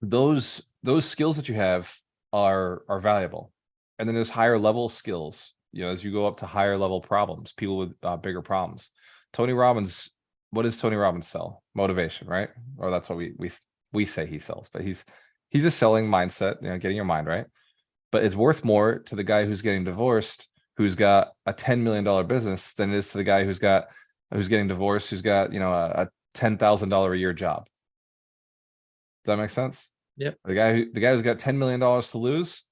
those skills that you have are valuable. And then there's higher level skills, you know, as you go up to higher level problems, people with bigger problems. Tony Robbins, what does Tony Robbins sell? Motivation, right? Or that's what we say he sells, but he's just selling mindset, you know, getting your mind right. But it's worth more to the guy who's getting divorced, who's got a $10 million business than it is to the guy who's getting divorced, who's got, you know, a $10,000 a year job. Does that make sense? Yep. The guy who's got $10 million to lose,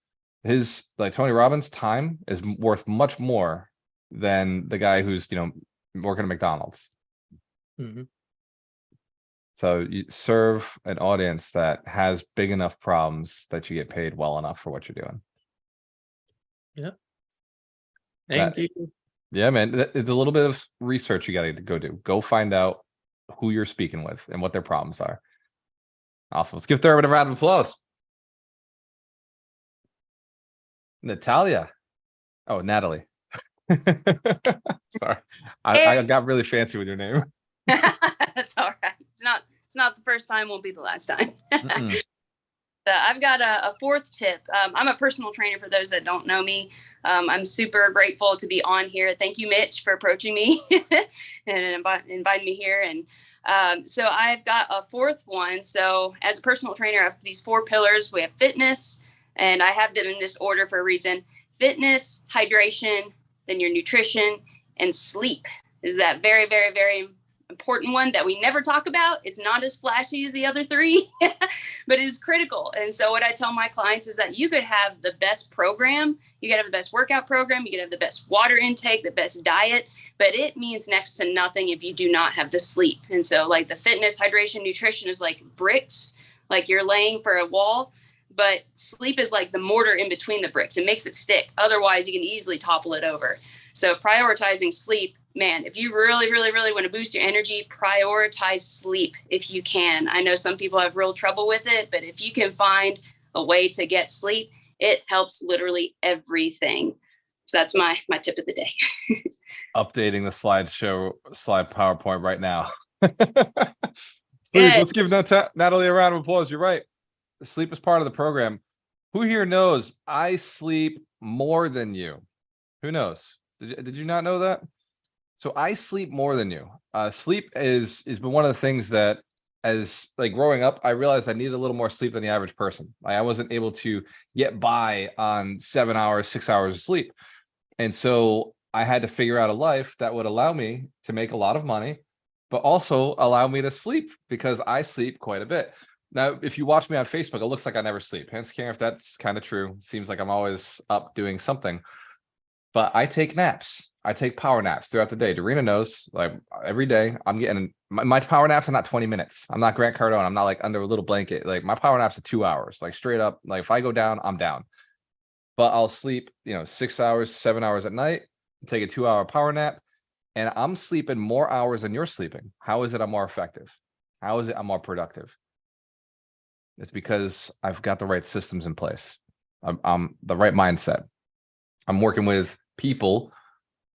his, like Tony Robbins' time is worth much more than the guy who's, you know, working at McDonald's. Mm-hmm. So you serve an audience that has big enough problems that you get paid well enough for what you're doing. Yeah. Thank you. Yeah, man. It's a little bit of research you got to go do. Go find out who you're speaking with and what their problems are. Awesome. Let's give Thurbin a round of applause. Natalia. Oh, Natalie. Sorry. I got really fancy with your name. That's all right. It's not the first time, won't be the last time. I've got a fourth tip. I'm a personal trainer for those that don't know me. I'm super grateful to be on here. Thank you, Mitch, for approaching me and inviting me here. And so I've got a fourth one. So as a personal trainer, I have these 4 pillars. We have fitness, and I have them in this order for a reason. Fitness, hydration, then your nutrition, and sleep is that very, very, very important one that we never talk about. It's not as flashy as the other three, but it is critical. And so what I tell my clients is that you could have the best program, you could have the best workout program, you could have the best water intake, the best diet, but it means next to nothing if you do not have the sleep. And so like the fitness, hydration, nutrition is like bricks, like you're laying for a wall, but sleep is like the mortar in between the bricks. It makes it stick. Otherwise, you can easily topple it over. So prioritizing sleep, man, if you really, really, really want to boost your energy, prioritize sleep if you can. I know some people have real trouble with it, but if you can find a way to get sleep, it helps literally everything. So that's my tip of the day. Updating the slide PowerPoint right now. Sleep, let's give Natalie a round of applause. You're right. Sleep is part of the program. Who here knows I sleep more than you? Who knows? Did you not know that? So I sleep more than you. Sleep has been one of the things that, as like growing up, I realized I needed a little more sleep than the average person. I wasn't able to get by on 7 hours, 6 hours of sleep. And so I had to figure out a life that would allow me to make a lot of money, but also allow me to sleep, because I sleep quite a bit. Now, if you watch me on Facebook, it looks like I never sleep. Hence, care if that's kind of true. Seems like I'm always up doing something. But I take naps. I take power naps throughout the day. Dorina knows, like every day I'm getting my power naps are not 20 minutes. I'm not Grant Cardone. I'm not like under a little blanket. Like my power naps are 2 hours, like straight up. Like if I go down, I'm down. But I'll sleep, 6 hours, 7 hours at night, take a 2-hour power nap, and I'm sleeping more hours than you're sleeping. How is it I'm more effective? How is it I'm more productive? It's because I've got the right systems in place. I'm the right mindset. I'm working with people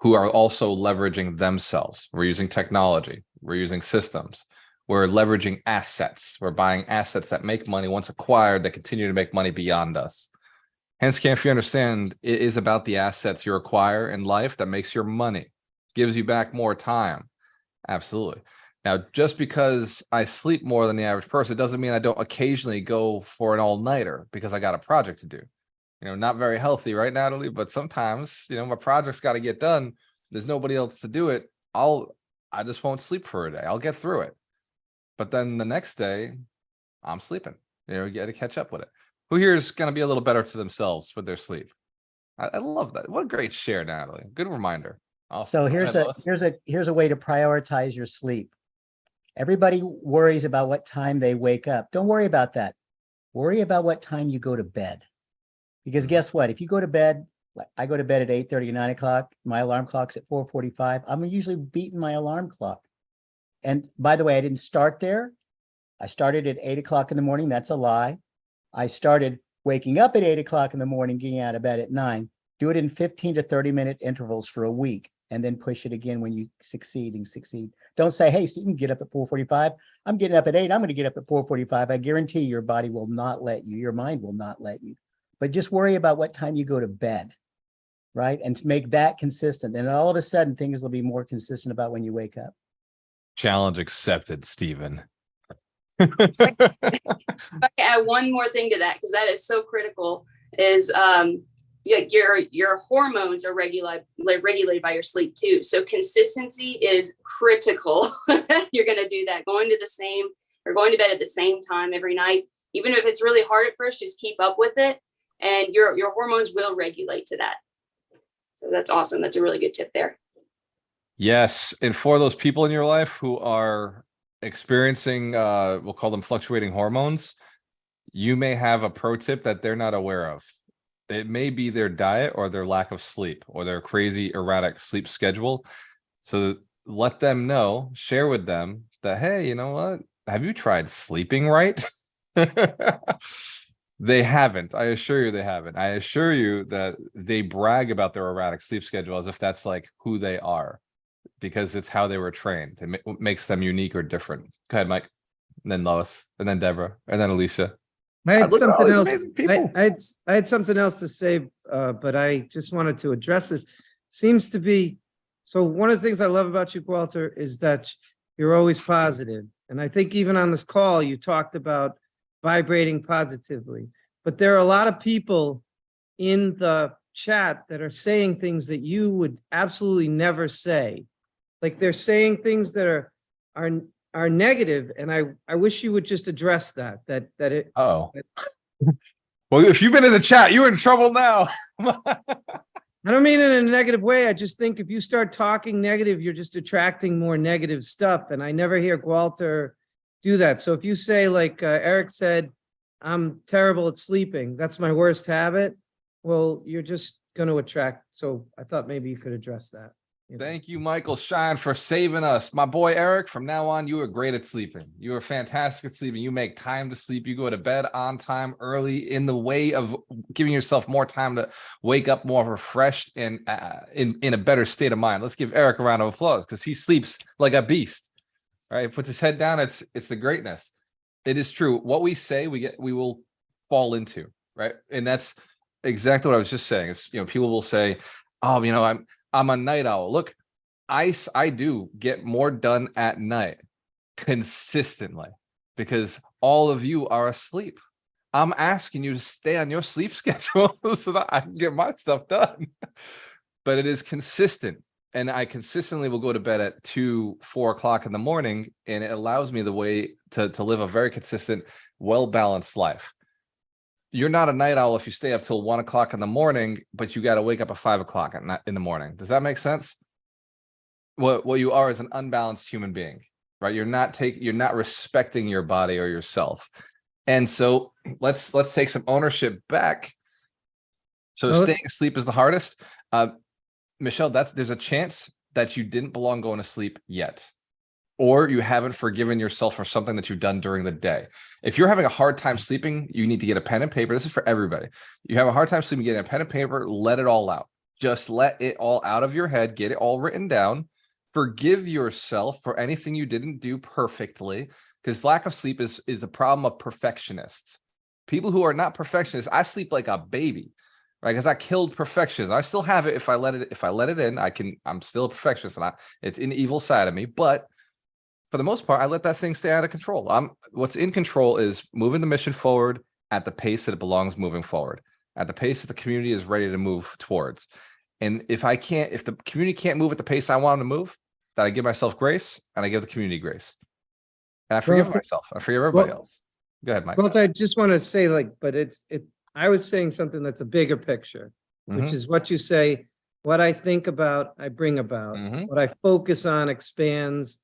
who are also leveraging themselves. We're using technology. We're using systems. We're leveraging assets. We're buying assets that make money once acquired, that continue to make money beyond us. Hence, if you understand, it is about the assets you acquire in life that makes your money, gives you back more time. Absolutely. Now, just because I sleep more than the average person doesn't mean I don't occasionally go for an all-nighter because I got a project to do. Not very healthy, right, Natalie? But sometimes, my project's got to get done. There's nobody else to do it. I just won't sleep for a day. I'll get through it. But then the next day, I'm sleeping. You got to catch up with it. Who here is going to be a little better to themselves with their sleep? I love that. What a great share, Natalie. Good reminder. Awesome. So here's a way to prioritize your sleep. Everybody worries about what time they wake up. Don't worry about that. Worry about what time you go to bed. Because guess what? If you go to bed, like I go to bed at 8:30 or 9 o'clock, my alarm clock's at 4:45. I'm usually beating my alarm clock. And by the way, I didn't start there. I started at 8 o'clock in the morning. That's a lie. I started waking up at 8 o'clock in the morning, getting out of bed at 9. Do it in 15 to 30-minute intervals for a week, and then push it again when you succeed. Don't say, hey, Steve, you can get up at 4:45. I'm getting up at 8. I'm going to get up at 4:45. I guarantee your body will not let you. Your mind will not let you. But just worry about what time you go to bed, right? And to make that consistent. And all of a sudden, things will be more consistent about when you wake up. Challenge accepted, Stephen. If I can add one more thing to that, because that is so critical, is your hormones are regulated by your sleep too. So consistency is critical. You're going to do that. Going to bed at the same time every night, even if it's really hard at first, just keep up with it. And your hormones will regulate to that. So that's awesome. That's a really good tip there. Yes. And for those people in your life who are experiencing, we'll call them fluctuating hormones, you may have a pro tip that they're not aware of. It may be their diet or their lack of sleep or their crazy erratic sleep schedule. So let them know, share with them that, hey, you know what? Have you tried sleeping right? They haven't. I assure you they haven't. I assure you that they brag about their erratic sleep schedule as if that's like who they are, because it's how they were trained. It makes them unique or different. Go ahead, Mike. And then Lois, and then Deborah, and then Alicia. I had Look at all something these else. amazing people. I had something else to say, but I just wanted to address this. Seems to be, so one of the things I love about you, Walter, is that you're always positive. And I think even on this call, you talked about vibrating positively. But there are a lot of people in the chat that are saying things that you would absolutely never say. Like they're saying things that are negative, and I wish you would just address that it. Oh. Well, if you've been in the chat, you're in trouble now. I don't mean it in a negative way. I just think if you start talking negative, you're just attracting more negative stuff. And I never hear Walter do that. So if you say, like Eric said, I'm terrible at sleeping, that's my worst habit. Well, you're just going to attract. So I thought maybe you could address that. You know? Thank you, Michael Shine, for saving us. My boy, Eric, from now on, you are great at sleeping. You are fantastic at sleeping. You make time to sleep. You go to bed on time early in the way of giving yourself more time to wake up more refreshed and in a better state of mind. Let's give Eric a round of applause because he sleeps like a beast, right? Puts his head down. It's the greatness. It is true. What we say, we will fall into, right? And that's exactly what I was just saying. It's, people will say, oh, I'm a night owl. Look, I do get more done at night consistently because all of you are asleep. I'm asking you to stay on your sleep schedule so that I can get my stuff done. But it is consistent. And I consistently will go to bed at 2, 4 o'clock in the morning. And it allows me the way to live a very consistent, well-balanced life. You're not a night owl if you stay up till 1 o'clock in the morning, but you got to wake up at 5 o'clock in the morning. Does that make sense? What you are is an unbalanced human being, right? You're not respecting your body or yourself. And so let's take some ownership back. So staying asleep is the hardest. Michelle, there's a chance that you didn't belong going to sleep yet, or you haven't forgiven yourself for something that you've done during the day. If you're having a hard time sleeping, you need to get a pen and paper. This is for everybody. You have a hard time sleeping, get a pen and paper, let it all out. Just let it all out of your head, get it all written down. Forgive yourself for anything you didn't do perfectly, because lack of sleep is a problem of perfectionists. People who are not perfectionists, I sleep like a baby, right? Because I killed perfectionism. I still have it. If I let it in, I'm still a perfectionist, and it's an evil side of me, but for the most part, I let that thing stay out of control. What's in control is moving the mission forward at the pace that it belongs moving forward, at the pace that the community is ready to move towards. And if the community can't move at the pace I want them to move, then I give myself grace and I give the community grace. And I forgive myself. I forgive everybody else. Go ahead, Mike. Well, I just want to say, but I was saying something that's a bigger picture, which is what you say, what I think about, I bring about, what I focus on expands.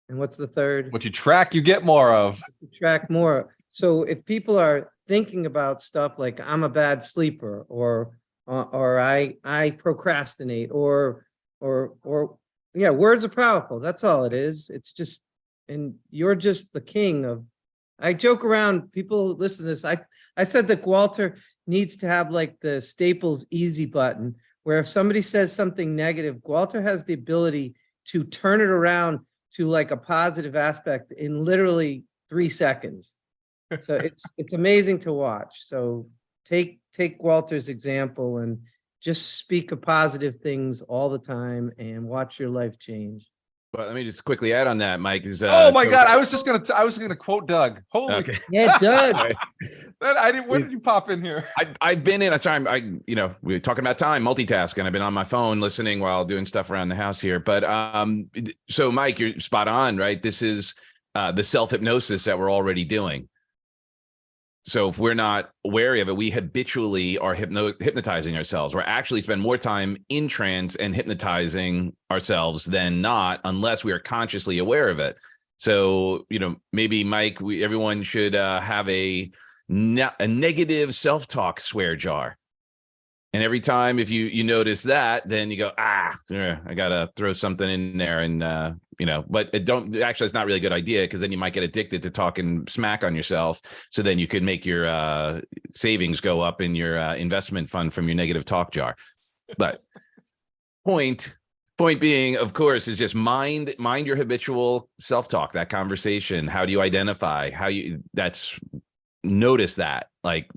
And what's the third? What you track, you get more of. Track more. So if people are thinking about stuff like I'm a bad sleeper, or I procrastinate, or yeah, words are powerful. That's all it is. It's just, and you're just the king of. I joke around. People listen to this. I said that Walter needs to have like the Staples easy button, where if somebody says something negative, Walter has the ability to turn it around to like a positive aspect in literally 3 seconds. So it's amazing to watch. So take Walter's example and just speak of positive things all the time and watch your life change. But let me just quickly add on that, Mike. Oh my God! I was gonna quote Doug. Holy, okay. Yeah, Doug. When did you pop in here? I've been in. Sorry, we were talking about time, multitasking. I've been on my phone listening while doing stuff around the house here. But so Mike, you're spot on, right? This is the self-hypnosis that we're already doing. So if we're not wary of it, we habitually are hypnotizing ourselves. We're actually spend more time in trance and hypnotizing ourselves than not, unless we are consciously aware of it. So, maybe Mike, everyone should have a negative self-talk swear jar. And every time if you notice that, then you go, I gotta throw something in there, and but it's not really a good idea, because then you might get addicted to talking smack on yourself. So then you could make your savings go up in your investment fund from your negative talk jar. But point being, of course, is just mind your habitual self-talk, that conversation. How do you identify notice that, like,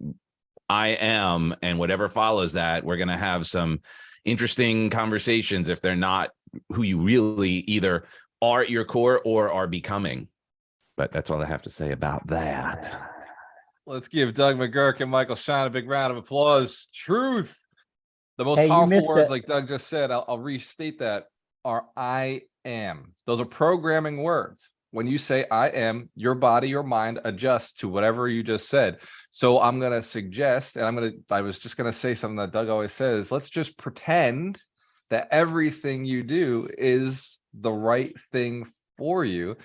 I am, and whatever follows that, we're going to have some interesting conversations if they're not who you really either are at your core or are becoming. But that's all I have to say about that. Let's give Doug McGurk and Michael Shine a big round of applause. Truth. The most Hey, you powerful missed words, it. like Doug just said, I'll restate that, are I am. Those are programming words. when you say I am, your body, your mind adjusts to whatever you just said. So I'm going to suggest, and I was just going to say something that Doug always says, let's just pretend that everything you do is the right thing for you.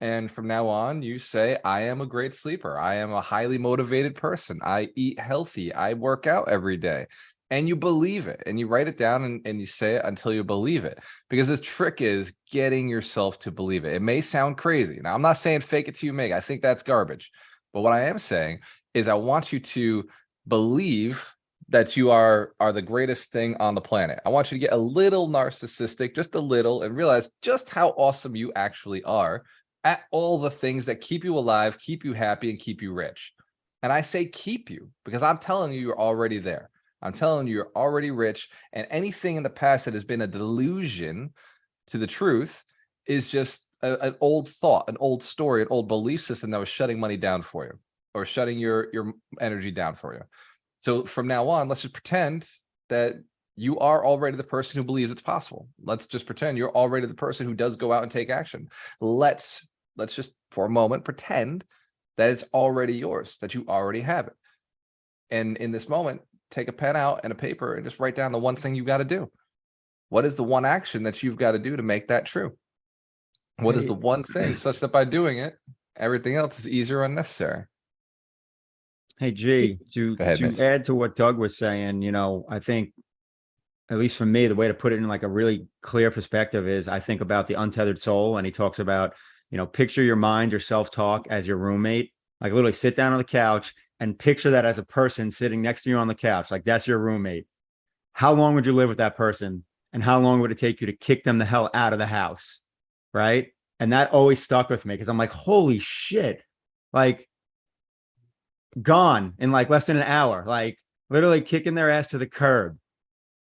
And from now on, you say, I am a great sleeper. I am a highly motivated person. I eat healthy. I work out every day. And you believe it, and you write it down and you say it until you believe it. Because the trick is getting yourself to believe it. It may sound crazy. Now, I'm not saying fake it till you make it. I think that's garbage. But what I am saying is I want you to believe that you are the greatest thing on the planet. I want you to get a little narcissistic, just a little, and realize just how awesome you actually are at all the things that keep you alive, keep you happy, and keep you rich. And I say keep you because I'm telling you, you're already there. I'm telling you, you're already rich, and anything in the past that has been a delusion to the truth is just an old thought, an old story, an old belief system that was shutting money down for you or shutting your energy down for you. So from now on, let's just pretend that you are already the person who believes it's possible. Let's just pretend you're already the person who does go out and take action. Let's just for a moment pretend that it's already yours, that you already have it. And in this moment, take a pen out and a paper and just write down the one thing you got to do. What is the one action that you've got to do to make that true? What is the one thing such that by doing it, everything else is easier or unnecessary? Hey, G, to add to what Doug was saying, you know, I think, at least for me, the way to put it in like a really clear perspective is I think about the untethered soul. And he talks about, you know, picture your mind, your self-talk as your roommate, like literally sit down on the couch and picture that as a person sitting next to you on the couch. Like that's your roommate. How long would you live with that person? And how long would it take you to kick them the hell out of the house? Right. And that always stuck with me because I'm like, holy shit, like gone in like less than an hour, like literally kicking their ass to the curb.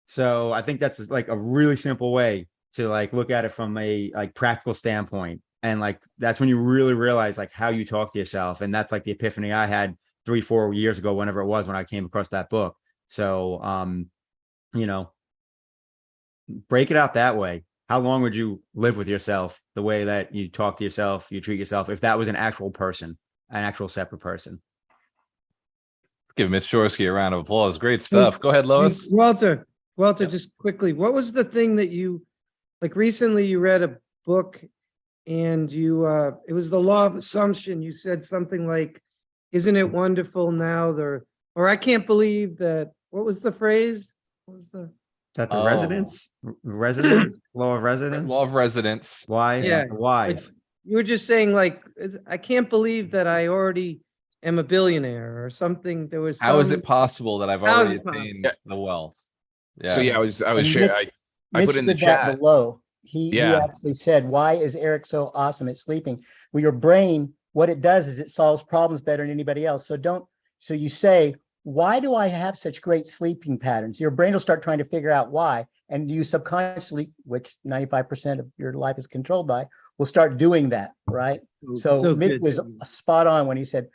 So I think that's like a really simple way to like look at it from a like practical standpoint. And like, that's when you really realize like how you talk to yourself. And that's like the epiphany I had 3-4 years ago, whenever it was, when I came across that book. So, you know, break it out that way. How long would you live with yourself the way that you talk to yourself, you treat yourself, if that was an actual person, an actual separate person? Give Mitch Shorsky a round of applause. Great stuff. Go ahead, Lois. Walter, just quickly, what was the thing that you, like recently you read a book and you, it was the law of assumption. You said something like, isn't it wonderful now there, or I can't believe that, what was the phrase? What was the? Is that the Oh. residence law of residence? Law of residence. Why? Yeah. Why? You were just saying like, I can't believe that I already am a billionaire or something. There was How is some- it possible that I've How is already it possible? attained the wealth? So yeah, I was And sharing. I Mitch put in the did that chat. below. He Yeah. actually said, why is Eric so awesome at sleeping? Well, your brain, what it does is it solves problems better than anybody else. So you say, why do I have such great sleeping patterns? Your brain will start trying to figure out why. And you subconsciously, which 95% of your life is controlled by, will start doing that, right? So Mitch good. was spot on when he said,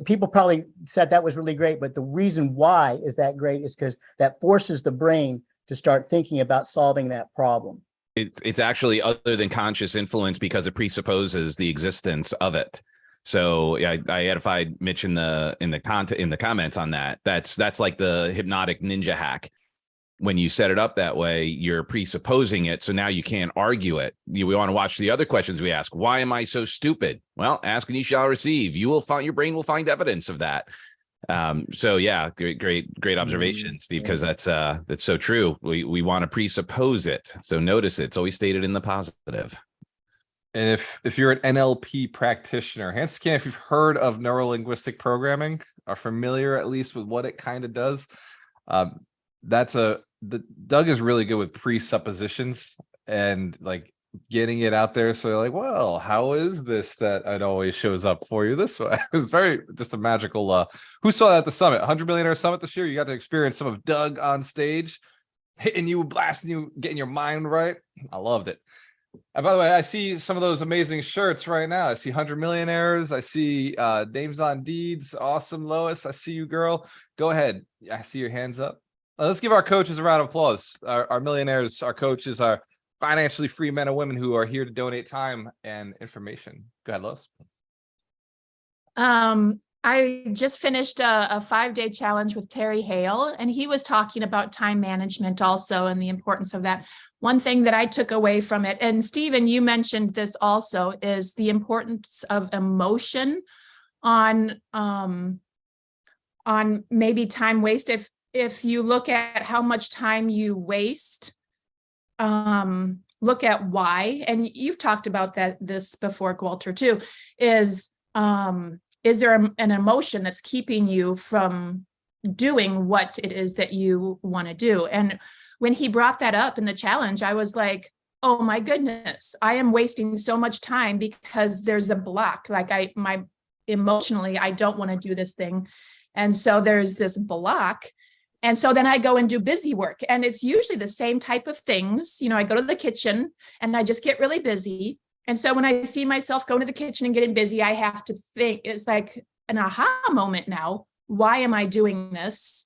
people probably said that was really great, but the reason why is that great is because that forces the brain to start thinking about solving that problem. It's actually other than conscious influence because it presupposes the existence of it. So yeah, I edified Mitch in the comments on that. That's like the hypnotic ninja hack. When you set it up that way, you're presupposing it. So now you can't argue it. We want to watch the other questions we ask. Why am I so stupid? Well, ask and you shall receive. Your brain will find evidence of that. So yeah, great observation, Steve, because that's so true. We want to presuppose it. So notice it's always stated in the positive. And if you're an NLP practitioner, hands to can, if you've heard of neurolinguistic programming, are familiar at least with what it kind of does, Doug is really good with presuppositions and like getting it out there. So you're like, well, how is this that it always shows up for you this way? It's very just a magical. Who saw that at the summit? 100 Millionaire Summit this year. You got to experience some of Doug on stage, hitting you, blasting you, getting your mind right. I loved it. And by the way, I see some of those amazing shirts right now. I see 100 Millionaires. I see names on deeds. Awesome, Lois. I see you, girl. Go ahead. I see your hands up. Let's give our coaches a round of applause. Our millionaires, our coaches, our financially free men and women who are here to donate time and information. Go ahead, Lois. I just finished a 5-day challenge with Terry Hale, and he was talking about time management also and the importance of that. One thing that I took away from it, and Stephen, you mentioned this also, is the importance of emotion on maybe time waste. If you look at how much time you waste, look at why, and you've talked about this before, Walter, too, is there an emotion that's keeping you from doing what it is that you want to do? And when he brought that up in the challenge, I was like, oh my goodness, I am wasting so much time because there's a block. Like emotionally, I don't want to do this thing. And so there's this block. And so then I go and do busy work, and it's usually the same type of things. You know, I go to the kitchen and I just get really busy. And so when I see myself going to the kitchen and getting busy, I have to think, it's like an aha moment now. Why am I doing this?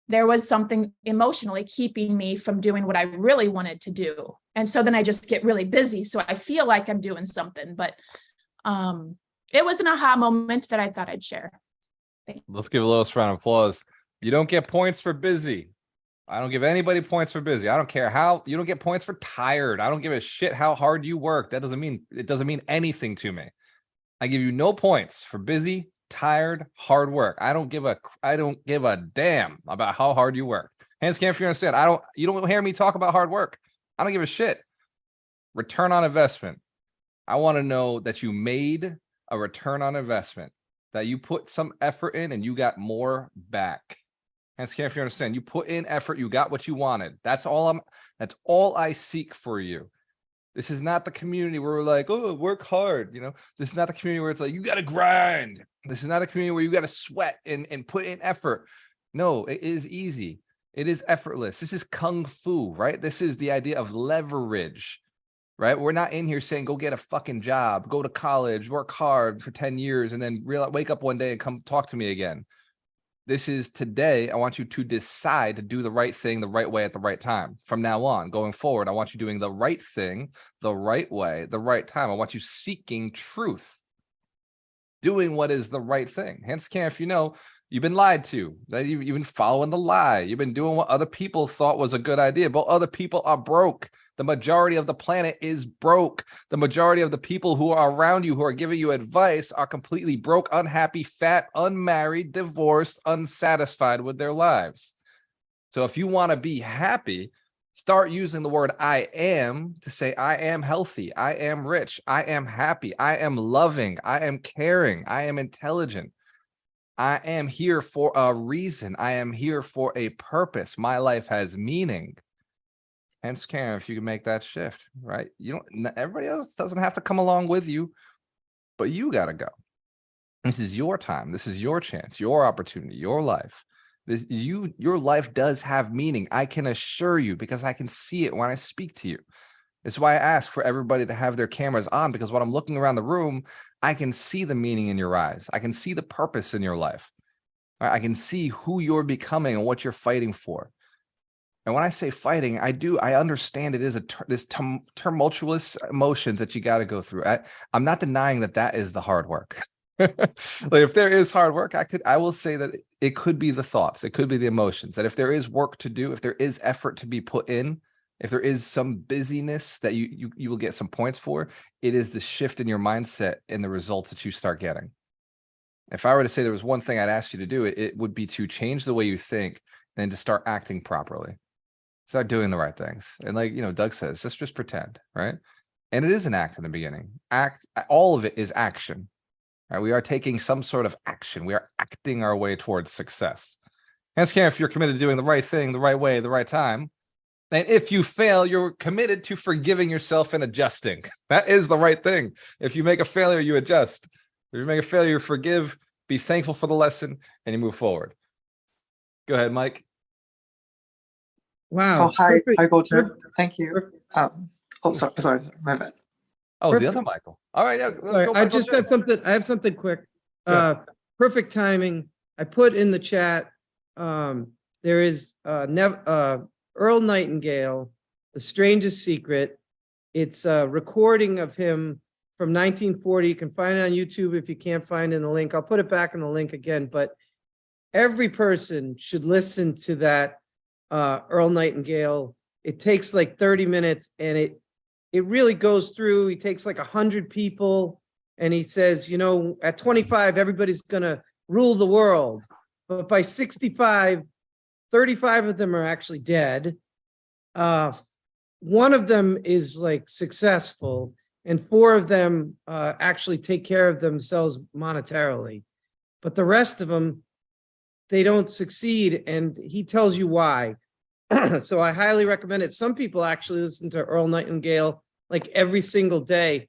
There was something emotionally keeping me from doing what I really wanted to do. And so then I just get really busy. So I feel like I'm doing something, but it was an aha moment that I thought I'd share. Let's give a little round of applause. You don't get points for busy. I don't give anybody points for busy. I don't care how you don't get points for tired. I don't give a shit how hard you work. It doesn't mean anything to me. I give you no points for busy, tired, hard work. I don't give a damn about how hard you work. Hands can if you understand. You don't hear me talk about hard work. I don't give a shit. Return on investment. I want to know that you made a return on investment, that you put some effort in and you got more back. Hands can if you understand. You put in effort, you got what you wanted. That's all I seek for you. This is not the community where we're like, oh, work hard. You know, this is not the community where it's like, you got to grind. This is not a community where you got to sweat and put in effort. No, it is easy. It is effortless. This is kung fu, right? This is the idea of leverage, right? We're not in here saying, go get a fucking job, go to college, work hard for 10 years, and then wake up one day and come talk to me again. This is today. I want you to decide to do the right thing the right way at the right time. From now on, going forward, I want you doing the right thing the right way, the right time. I want you seeking truth, doing what is the right thing. Hence, if you know you've been lied to, that you've been following the lie, you've been doing what other people thought was a good idea, but other people are broke. The majority of the planet is broke. The majority of the people who are around you, who are giving you advice, are completely broke, unhappy, fat, unmarried, divorced, unsatisfied with their lives. So if you want to be happy, start using the word I am to say, I am healthy, I am rich, I am happy, I am loving, I am caring, I am intelligent. I am here for a reason. I am here for a purpose. My life has meaning. Hence, Karen, if you can make that shift, right? Everybody else doesn't have to come along with you, but you got to go. This is your time. This is your chance, your opportunity, your life. Your life does have meaning. I can assure you, because I can see it when I speak to you. It's why I ask for everybody to have their cameras on, because when I'm looking around the room, I can see the meaning in your eyes. I can see the purpose in your life. I can see who you're becoming and what you're fighting for. And when I say fighting, I understand it is this tumultuous emotions that you got to go through. I'm not denying that is the hard work. Like if there is hard work, I will say that it could be the thoughts, it could be the emotions, that if there is work to do, if there is effort to be put in, if there is some busyness that you will get some points for, it is the shift in your mindset and the results that you start getting. If I were to say there was one thing I'd ask you to do, it would be to change the way you think and to start acting properly. Start doing the right things. And like, Doug says, just pretend, right? And it is an act in the beginning. All of it is action, right? We are taking some sort of action. We are acting our way towards success. Hence, if you're committed to doing the right thing, the right way, the right time, and if you fail, you're committed to forgiving yourself and adjusting. That is the right thing. If you make a failure, you adjust. If you make a failure, you forgive, be thankful for the lesson, and you move forward. Go ahead, Mike. Wow. Oh, hi, Perfect. Walter. Thank you. Sorry, my bad. Oh, the other Michael. All right. Yeah, sorry, I just have something. I have something quick. Perfect timing. I put in the chat. There is Earl Nightingale, The Strangest Secret. It's a recording of him from 1940. You can find it on YouTube if you can't find it in the link. I'll put it back in the link again, but every person should listen to that Earl Nightingale. It takes like 30 minutes and it really goes through. He takes like 100 people and he says, you know, at 25, everybody's going to rule the world. But by 65, 35 of them are actually dead. One of them is like successful and 4 of them actually take care of themselves monetarily. But the rest of them, they don't succeed. And he tells you why. So I highly recommend it. Some people actually listen to Earl Nightingale like every single day.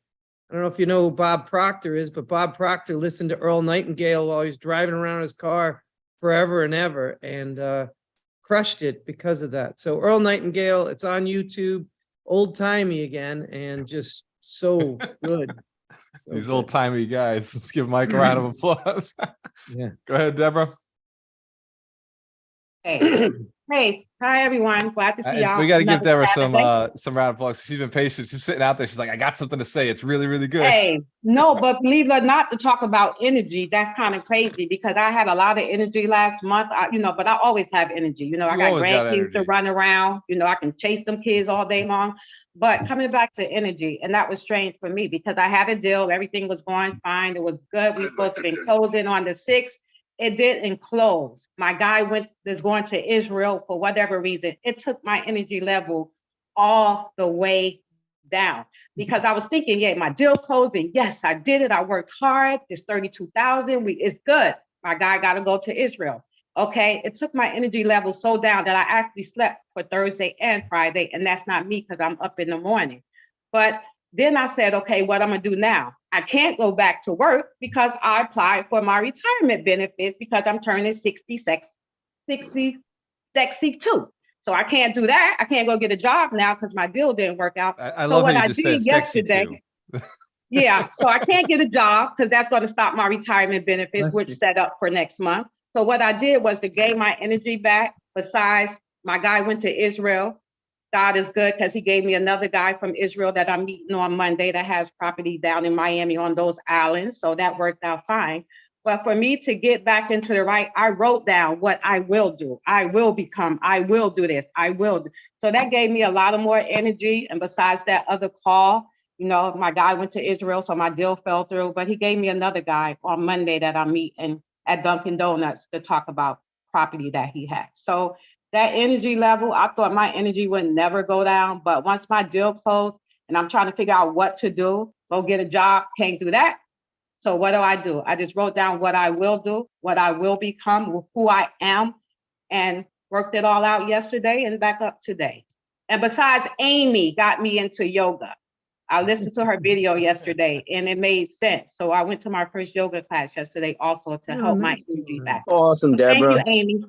I don't know if you know who Bob Proctor is, but Bob Proctor listened to Earl Nightingale while he's driving around his car forever and ever and crushed it because of that. So Earl Nightingale, it's on YouTube, old timey again, and just so good. So These good. old timey guys. Let's give Mike a round of applause. Yeah. Go ahead, Deborah. Hey, hey, hi everyone. Glad to see y'all. We got to give Another Deborah Saturday. some round of applause. She's been patient. She's sitting out there. She's like, I got something to say. It's really, really good. Hey, no, but believe it or not, to talk about energy, that's kind of crazy because I had a lot of energy last month. But I always have energy. You know, I You got always got grandkids to energy. run around. You know, I can chase them kids all day long. But coming back to energy, and that was strange for me because I had a deal. Everything was going fine. It was good. We were supposed to be closing on the 6th. It didn't close. My guy was going to Israel for whatever reason. It took my energy level all the way down because I was thinking, yeah, my deal closing. Yes, I did it. I worked hard. There's 32,000. It's good. My guy got to go to Israel. Okay. It took my energy level so down that I actually slept for Thursday and Friday. And that's not me because I'm up in the morning. But then I said, okay, what I'm going to do now? I can't go back to work because I applied for my retirement benefits because I'm turning 62. So I can't do that. I can't go get a job now because my deal didn't work out. I So love what how you I just said did yesterday, 62. yeah, so I can't get a job because that's going to stop my retirement benefits, Bless which you. set up for next month. So what I did was to gain my energy back. Besides, my guy went to Israel. God is good because he gave me another guy from Israel that I'm meeting on Monday that has property down in Miami on those islands. So that worked out fine. But for me to get back into the right, I wrote down what I will do. I will become, I will do this. I will. So that gave me a lot of more energy. And besides that other call, you know, my guy went to Israel, so my deal fell through, but he gave me another guy on Monday that I'm meeting at Dunkin' Donuts to talk about property that he has. So that energy level, I thought my energy would never go down, but once my deal closed and I'm trying to figure out what to do, go get a job, can't do that. So what do? I just wrote down what I will do, what I will become, who I am, and worked it all out yesterday and back up today. And besides, Amy got me into yoga. I listened to her video yesterday and it made sense. So I went to my first yoga class yesterday also to help my energy back. Awesome, Thank Deborah. you, Amy.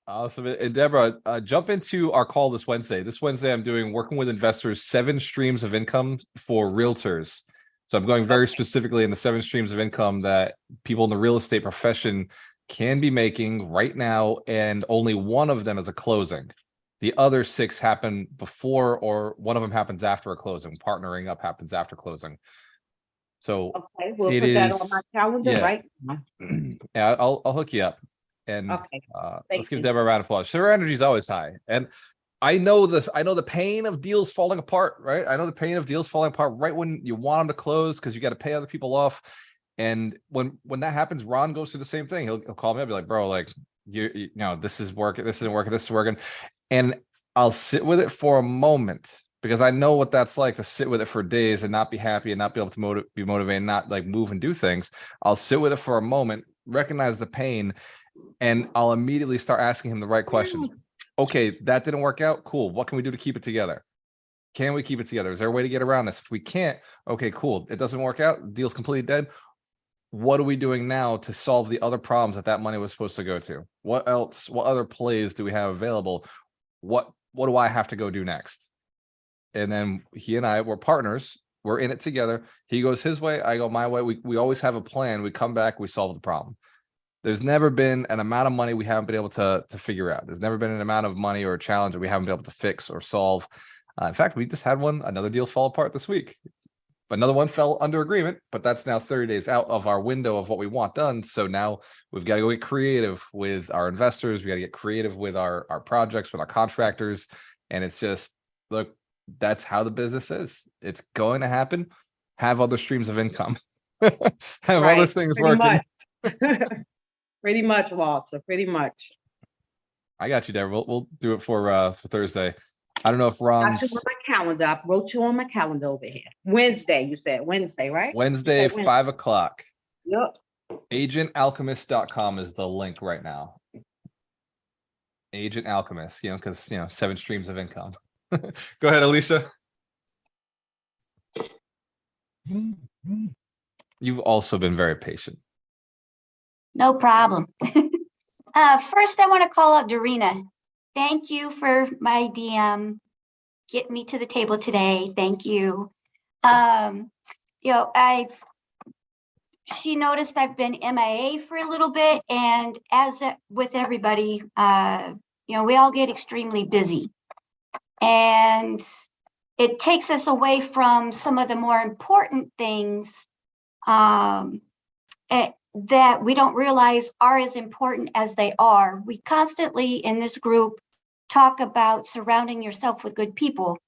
Awesome. And Deborah, jump into our call this Wednesday. This Wednesday, I'm doing working with investors, 7 streams of income for realtors. So I'm going very specifically in the 7 streams of income that people in the real estate profession can be making right now. And only one of them is a closing. The other 6 happen before, or one of them happens after a closing. Partnering up happens after closing. So Okay, we'll it put that is, on my calendar yeah. right now. Yeah, I'll hook you up. And Okay, let's thank give you. Deborah a round of applause. So her energy is always high. And I know the pain of deals falling apart, right? I know the pain of deals falling apart right when you want them to close because you got to pay other people off. And when that happens, Ron goes through the same thing. He'll call me up, be like, bro, like you know, this is working, this isn't working, this is working. And I'll sit with it for a moment because I know what that's like to sit with it for days and not be happy and not be able to be motivated, not like move and do things. I'll sit with it for a moment, recognize the pain, and I'll immediately start asking him the right questions. Okay, that didn't work out. Cool. What can we do to keep it together? Can we keep it together? Is there a way to get around this? If we can't, okay, cool. It doesn't work out. The deal's completely dead. What are we doing now to solve the other problems that money was supposed to go to? What else? What other plays do we have available? What do I have to go do next? And then he and I were partners. We're in it together. He goes his way, I go my way. We always have a plan. We come back, we solve the problem. There's never been an amount of money we haven't been able to figure out. There's never been an amount of money or a challenge that we haven't been able to fix or solve. In fact, we just had another deal fall apart this week. Another one fell under agreement, but that's now 30 days out of our window of what we want done. So now we've got to go get creative with our investors. We got to get creative with our projects, with our contractors. And it's just, look, that's how the business is. It's going to happen. Have other streams of income. Have other things working. Pretty much, Walter, pretty much. I got you there. We'll do it for Thursday. I don't know if Ron's Got you on my calendar. I wrote you on my calendar over here. Wednesday, you said Wednesday, right? Wednesday, 5 o'clock. Yep. Agentalchemist.com is the link right now. Agent Alchemist, because 7 streams of income. Go ahead, Alicia. You've also been very patient. No problem. First, I want to call out Dorina. Thank you for my DM. Get me to the table today. Thank you. She noticed I've been MIA for a little bit, and as with everybody, we all get extremely busy, and it takes us away from some of the more important things that we don't realize are as important as they are. We constantly in this group talk about surrounding yourself with good people.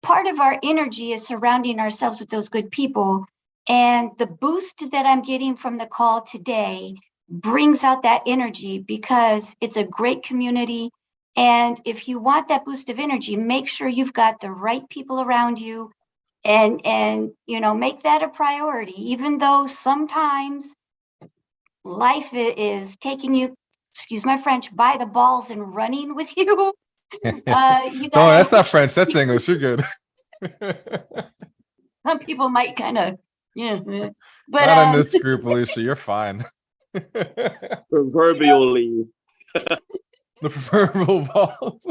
Part of our energy is surrounding ourselves with those good people. And the boost that I'm getting from the call today brings out that energy because it's a great community. And if you want that boost of energy, make sure you've got the right people around you and make that a priority, even though sometimes life is taking you, excuse my French, by the balls and running with you. That's not French. That's English. You're good. Some people might kind of, but not in this group, Alicia. You're fine. Proverbially. The proverbial balls.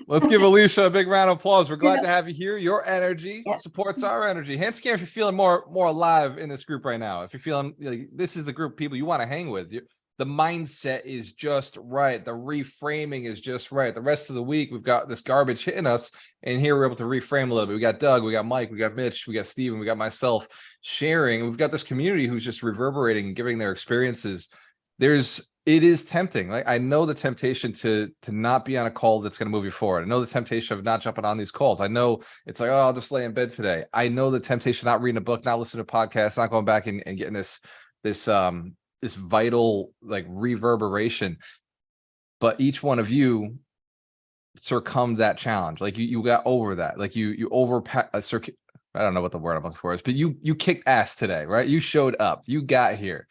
Let's give Alicia a big round of applause. We're glad to have you here. Your energy supports our energy. Hand scan if you're feeling more alive in this group right now. If you're feeling like this is the group of people you want to hang with. The mindset is just right. The reframing is just right. The rest of the week, we've got this garbage hitting us, and here we're able to reframe a little bit. We got Doug, we got Mike, we got Mitch, we got Steven, we got myself sharing. We've got this community who's just reverberating and giving their experiences. It is tempting. Like I know the temptation to not be on a call that's going to move you forward. I know the temptation of not jumping on these calls. I know it's like, oh, I'll just lay in bed today. I know the temptation of not reading a book, not listening to podcasts, not going back and getting this vital like reverberation. But each one of you succumbed that challenge. Like you got over that. Like you I don't know what the word I'm looking for is, but you kicked ass today, right? You showed up. You got here.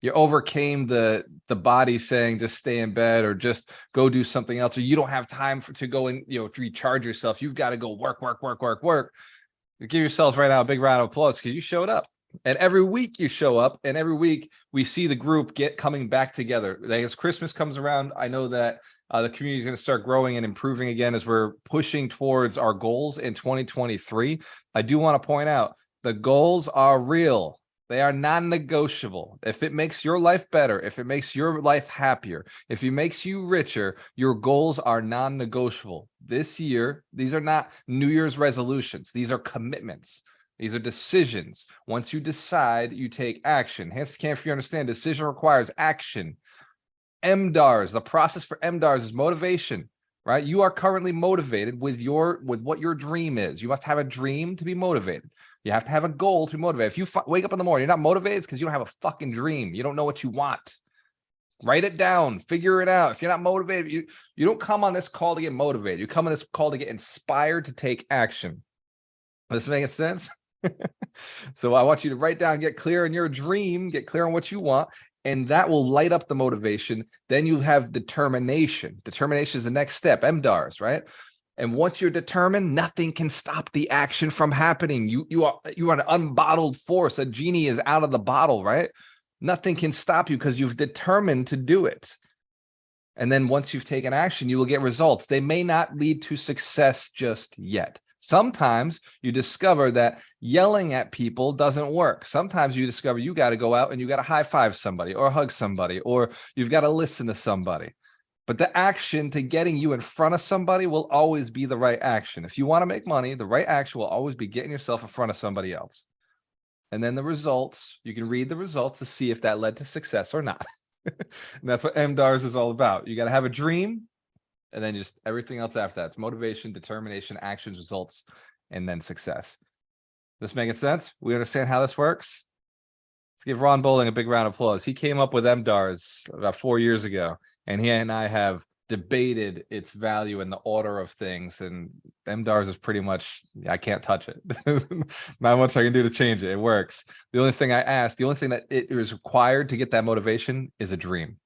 You overcame the body saying just stay in bed or just go do something else, or you don't have time to go and to recharge yourself. You've got to go work. Give yourselves right now a big round of applause because you showed up. And every week you show up, and every week we see the group coming back together. Like as Christmas comes around, I know that the community is going to start growing and improving again as we're pushing towards our goals in 2023. I do want to point out the goals are real. They are non-negotiable. If it makes your life better, if it makes your life happier, if it makes you richer, your goals are non-negotiable. This year, these are not New Year's resolutions. These are commitments. These are decisions. Once you decide, you take action. Hence, if you understand, decision requires action. MDARS, the process for MDARS is motivation, right? You are currently motivated with what your dream is. You must have a dream to be motivated. You have to have a goal to motivate. If you wake up in the morning, you're not motivated, it's because you don't have a fucking dream. You don't know what you want. Write it down, figure it out. If you're not motivated, you don't come on this call to get motivated. You come on this call to get inspired to take action. This making sense? So I want you to write down, get clear on your dream, get clear on what you want, and that will light up the motivation. Then you have determination. Determination is the next step, MDARS, right? And once you're determined, nothing can stop the action from happening. You are an unbottled force. A genie is out of the bottle, right? Nothing can stop you because you've determined to do it. And then once you've taken action, you will get results. They may not lead to success just yet. Sometimes you discover that yelling at people doesn't work. Sometimes you discover you got to go out and you got to high five somebody or hug somebody, or you've got to listen to somebody. But the action to getting you in front of somebody will always be the right action. If you want to make money, the right action will always be getting yourself in front of somebody else. And then the results, you can read the results to see if that led to success or not. And that's what MDARS is all about. You got to have a dream, and then just everything else after that. It's motivation, determination, actions, results, and then success. This making sense? We understand how this works? Let's give Ron Bowling a big round of applause. He came up with MDARS about 4 years ago, and he and I have debated its value in the order of things. And MDARS is pretty much, I can't touch it. Not much I can do to change it. It works. The only thing I asked, the only thing that it is required to get that motivation is a dream,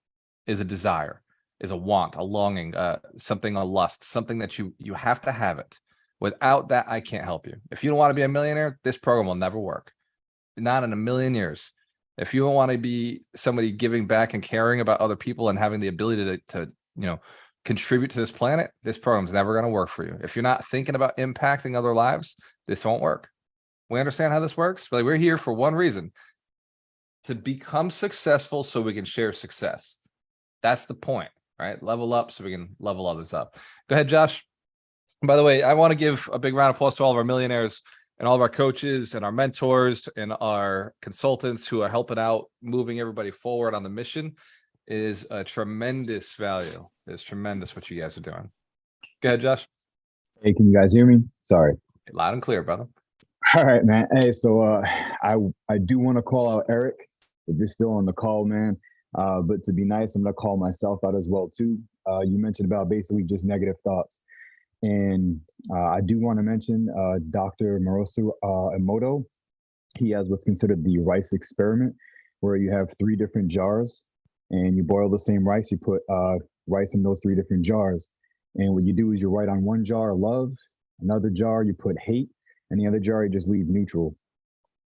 is a desire, is a want, a longing, something, a lust, something that you have to have it. Without that, I can't help you. If you don't want to be a millionaire, this program will never work. Not in a million years. If you don't want to be somebody giving back and caring about other people and having the ability to contribute to this planet, this program's never going to work for you. If you're not thinking about impacting other lives, this won't work. We understand how this works, but we're here for one reason: to become successful so we can share success. That's the point, right? Level up so we can level others up. Go ahead, Josh. By the way, I want to give a big round of applause to all of our millionaires and all of our coaches and our mentors and our consultants who are helping out, moving everybody forward on the mission. It is a tremendous value. It's tremendous what you guys are doing. Go ahead, Josh. Hey, can you guys hear me? Sorry. Loud and clear, brother. All right, man. Hey, so I do want to call out Eric if you're still on the call, man. But to be nice, I'm gonna call myself out as well too. You mentioned about basically just negative thoughts. And I do want to mention Dr. Masaru Emoto. He has what's considered the rice experiment, where you have 3 different jars and you boil the same rice. You put rice in those 3 different jars. And what you do is you write on one jar love, another jar you put hate, and the other jar you just leave neutral.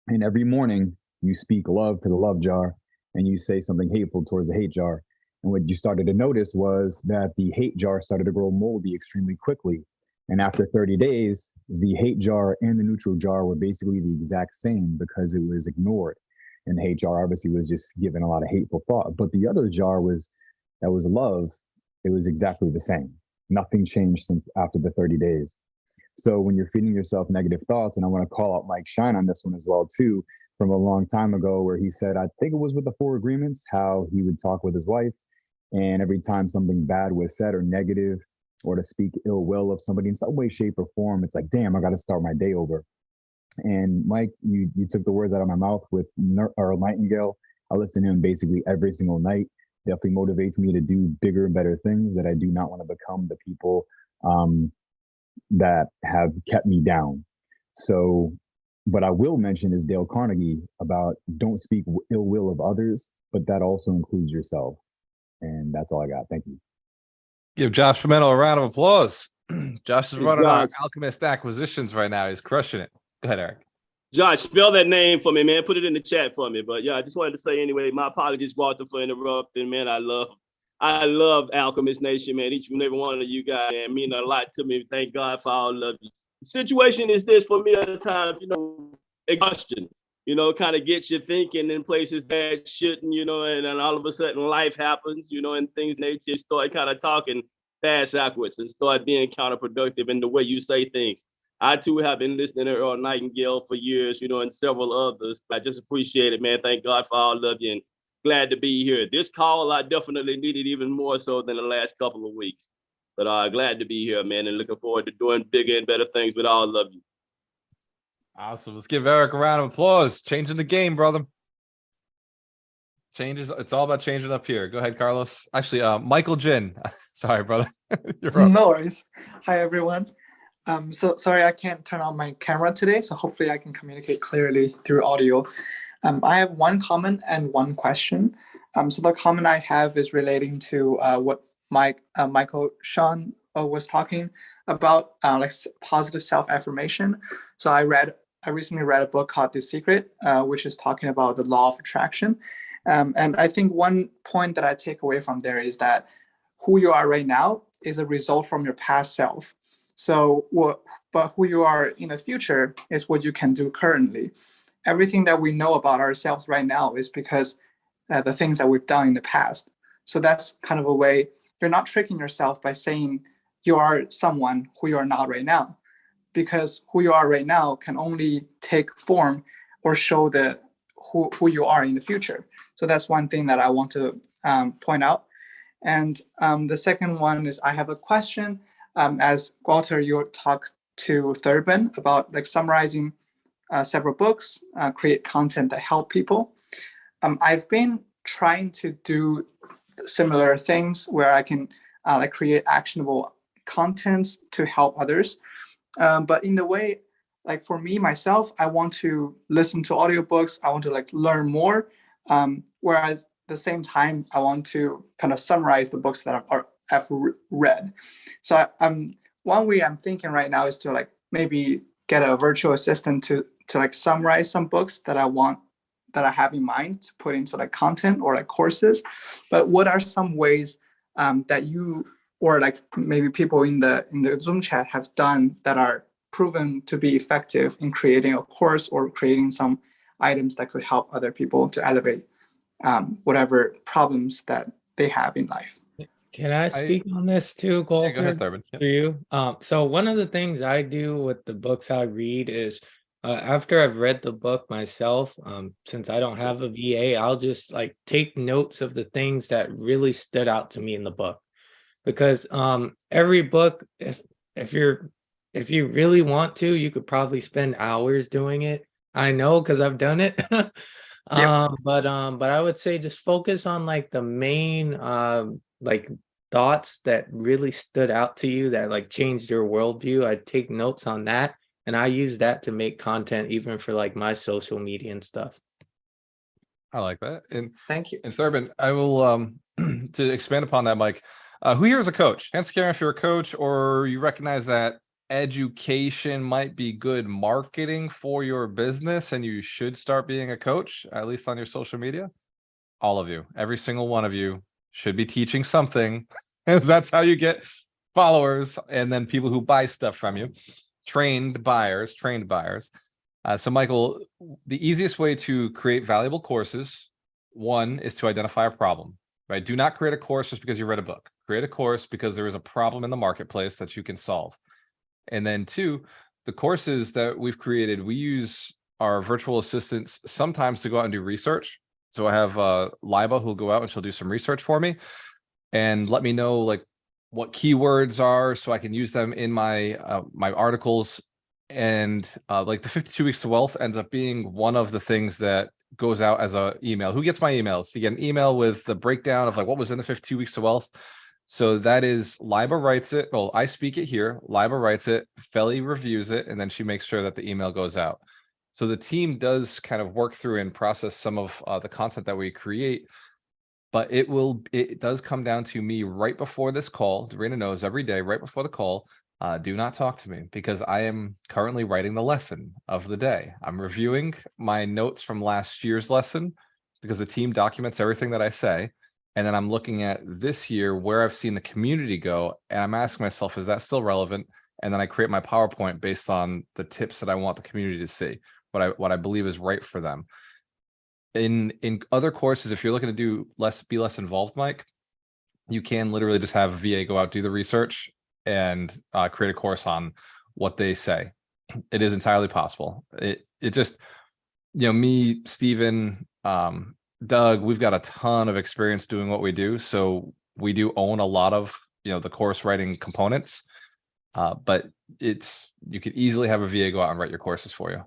And every morning you speak love to the love jar and you say something hateful towards the hate jar. And what you started to notice was that the hate jar started to grow moldy extremely quickly. And after 30 days, the hate jar and the neutral jar were basically the exact same because it was ignored. And the hate jar obviously was just given a lot of hateful thought. But the other jar that was love, it was exactly the same. Nothing changed since after the 30 days. So when you're feeding yourself negative thoughts, and I want to call out Mike Shine on this one as well too, from a long time ago, where he said, I think it was with the 4 agreements, how he would talk with his wife. And every time something bad was said or negative, or to speak ill will of somebody in some way, shape, or form, it's like, damn, I got to start my day over. And Mike, you took the words out of my mouth with Earl Nightingale. I listen to him basically every single night. Definitely motivates me to do bigger and better things, that I do not want to become the people that have kept me down. So what I will mention is Dale Carnegie about don't speak ill will of others, but that also includes yourself. And that's all I got. Thank you. Give Josh Pimento a round of applause. Josh is running our Alchemist acquisitions right now. He's crushing it. Go ahead, Eric. Josh, spell that name for me, man. Put it in the chat for me. But yeah, I just wanted to say anyway, my apologies, Walter, for interrupting, man. I love Alchemist Nation, man. Each and every one of you guys, man, mean a lot to me. Thank God for all of you. The situation is this for me at the time, exhaustion. Kind of gets you thinking in places that shouldn't, and then all of a sudden life happens, and things nature start kind of talking fast backwards and start being counterproductive in the way you say things. I too have been listening to Earl Nightingale for years, and several others. I just appreciate it, man. Thank God for all of you and glad to be here. This call I definitely needed even more so than the last couple of weeks. But glad to be here, man, and looking forward to doing bigger and better things with all of you. Awesome. Let's give Eric a round of applause. Changing the game, brother. Changes. It's all about changing up here. Go ahead, Carlos. Actually, Michael Jin. Sorry, brother. You're up. No worries. Hi, everyone. So sorry, I can't turn on my camera today, so hopefully I can communicate clearly through audio. I have one comment and one question. So the comment I have is relating to what Michael Sean was talking about, like positive self-affirmation. So I recently read a book called The Secret, which is talking about the law of attraction. And I think one point that I take away from there is that who you are right now is a result from your past self. So but who you are in the future is what you can do currently. Everything that we know about ourselves right now is because the things that we've done in the past. So that's kind of a way you're not tricking yourself by saying you are someone who you are not right now, because who you are right now can only take form or show who you are in the future. So that's one thing that I want to point out. And the second one is I have a question. As Walter, you talked to Thurban about like summarizing several books, create content that help people. I've been trying to do similar things where I can like create actionable contents to help others. But in the way, like for me, myself, I want to listen to audiobooks. I want to like learn more. Whereas at the same time, I want to kind of summarize the books that I've read. So one way I'm thinking right now is to like maybe get a virtual assistant to like summarize some books that I have in mind to put into like content or like courses. But what are some ways that you or like maybe people in the Zoom chat have done that are proven to be effective in creating a course or creating some items that could help other people to elevate whatever problems that they have in life? Can I speak on this too, Walter? Yeah, go ahead, Thurban. Yep. For you. So one of the things I do with the books I read is after I've read the book myself, since I don't have a VA, I'll just like take notes of the things that really stood out to me in the book. Because every book, if you really want to, you could probably spend hours doing it. I know because I've done it. But I would say just focus on like the main like thoughts that really stood out to you that like changed your worldview. I'd take notes on that, and I use that to make content even for like my social media and stuff. I like that. And thank you. And Thurban, I will to expand upon that, Mike. Who here is a coach? Hands Karen, if you're a coach or you recognize that education might be good marketing for your business and you should start being a coach, at least on your social media. All of you, every single one of you should be teaching something. That's how you get followers and then people who buy stuff from you. Trained buyers. So Michael, the easiest way to create valuable courses, one, is to identify a problem, right? Do not create a course just because you read a book. Create a course because there is a problem in the marketplace that you can solve. And then two, the courses that we've created, we use our virtual assistants sometimes to go out and do research. So I have Liba who'll go out and she'll do some research for me and let me know like what keywords are so I can use them in my my articles. And like the 52 Weeks to Wealth ends up being one of the things that goes out as an email. Who gets my emails? You get an email with the breakdown of like what was in the 52 Weeks to Wealth. So that is Liba writes it. Well, I speak it here. Liba writes it. Feli reviews it, and then she makes sure that the email goes out. So the team does kind of work through and process some of the content that we create. But it does come down to me right before this call. Dorena knows every day, right before the call, do not talk to me because I am currently writing the lesson of the day. I'm reviewing my notes from last year's lesson because the team documents everything that I say. And then I'm looking at this year where I've seen the community go. And I'm asking myself, is that still relevant? And then I create my PowerPoint based on the tips that I want the community to see, what I believe is right for them. In other courses, if you're looking to do be less involved, Mike, you can literally just have a VA go out, do the research and create a course on what they say. It is entirely possible. It just, me, Steven, Doug, we've got a ton of experience doing what we do. So we do own a lot of, the course writing components. But you could easily have a VA go out and write your courses for you.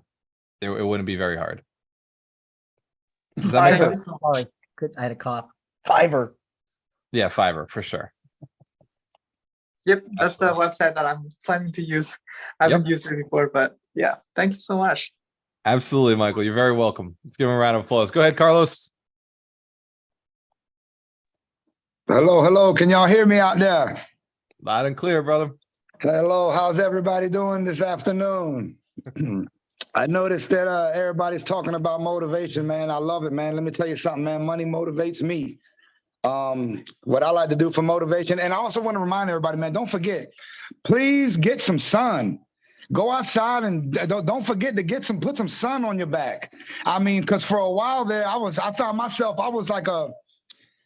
It wouldn't be very hard. Does that make sense? Sorry, I had a cough. Fiverr. Yeah, Fiverr for sure. Yep, that's the website that I'm planning to use. I haven't used it before, but yeah, thank you so much. Absolutely, Michael. You're very welcome. Let's give him a round of applause. Go ahead, Carlos. Hello. Can y'all hear me out there? Loud and clear, brother. Hello. How's everybody doing this afternoon? I noticed that everybody's talking about motivation, man. I love it, man. Let me tell you something, man. Money motivates me. What I like to do for motivation. And I also want to remind everybody, man, don't forget, please get some sun. Go outside and don't forget to put some sun on your back. I mean, because for a while there, I found myself, I was like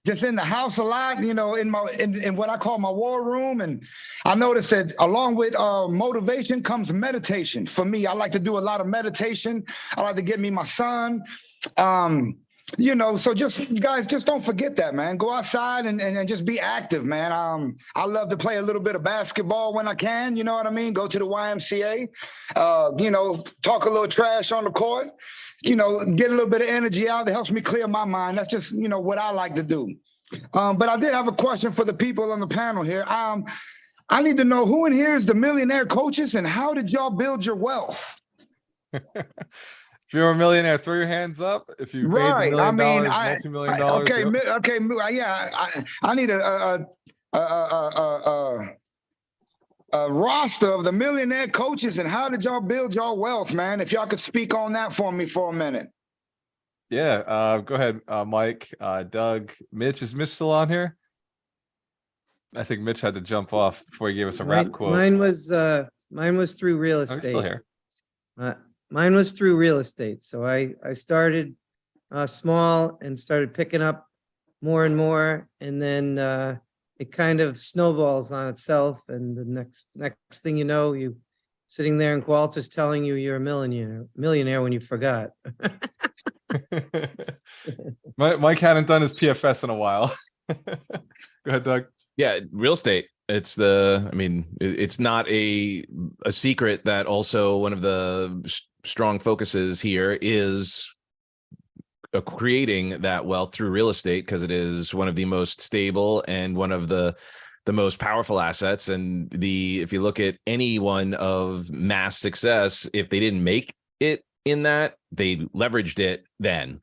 just in the house a lot, you know, in what I call my war room. And I noticed that along with motivation comes meditation. For me, I like to do a lot of meditation. I like to get me my son. You know, so just guys, just don't forget that, man. Go outside and just be active, man. I love to play a little bit of basketball when I can, you know what I mean? Go to the YMCA, you know, talk a little trash on the court, you know, get a little bit of energy out. That helps me clear my mind. That's just, you know, what I like to do. But I did have a question for the people on the panel here. I need to know who in here is the millionaire coaches and how did y'all build your wealth? If you're a millionaire, throw your hands up. If you made Right. $1 million, multi-million dollars. Okay. Yep. Okay. Yeah. I need a roster of the millionaire coaches and how did y'all build your wealth, man? If y'all could speak on that for me for a minute. Yeah. Go ahead, Mike, Doug, Mitch. Is Mitch still on here? I think Mitch had to jump off before he gave us a rap quote. Mine was through real Oh, he's estate. still here. Mine was through real estate. So I started small and started picking up more and more. And then it kind of snowballs on itself. And the next thing you know, you sitting there and Walter's telling you you're a millionaire when you forgot. Mike hadn't done his PFS in a while. Go ahead, Doug. Yeah, real estate. It's it's not a secret that also one of the strong focuses here is creating that wealth through real estate because it is one of the most stable and one of the most powerful assets. And if you look at anyone of mass success, if they didn't make it in that, they leveraged it then.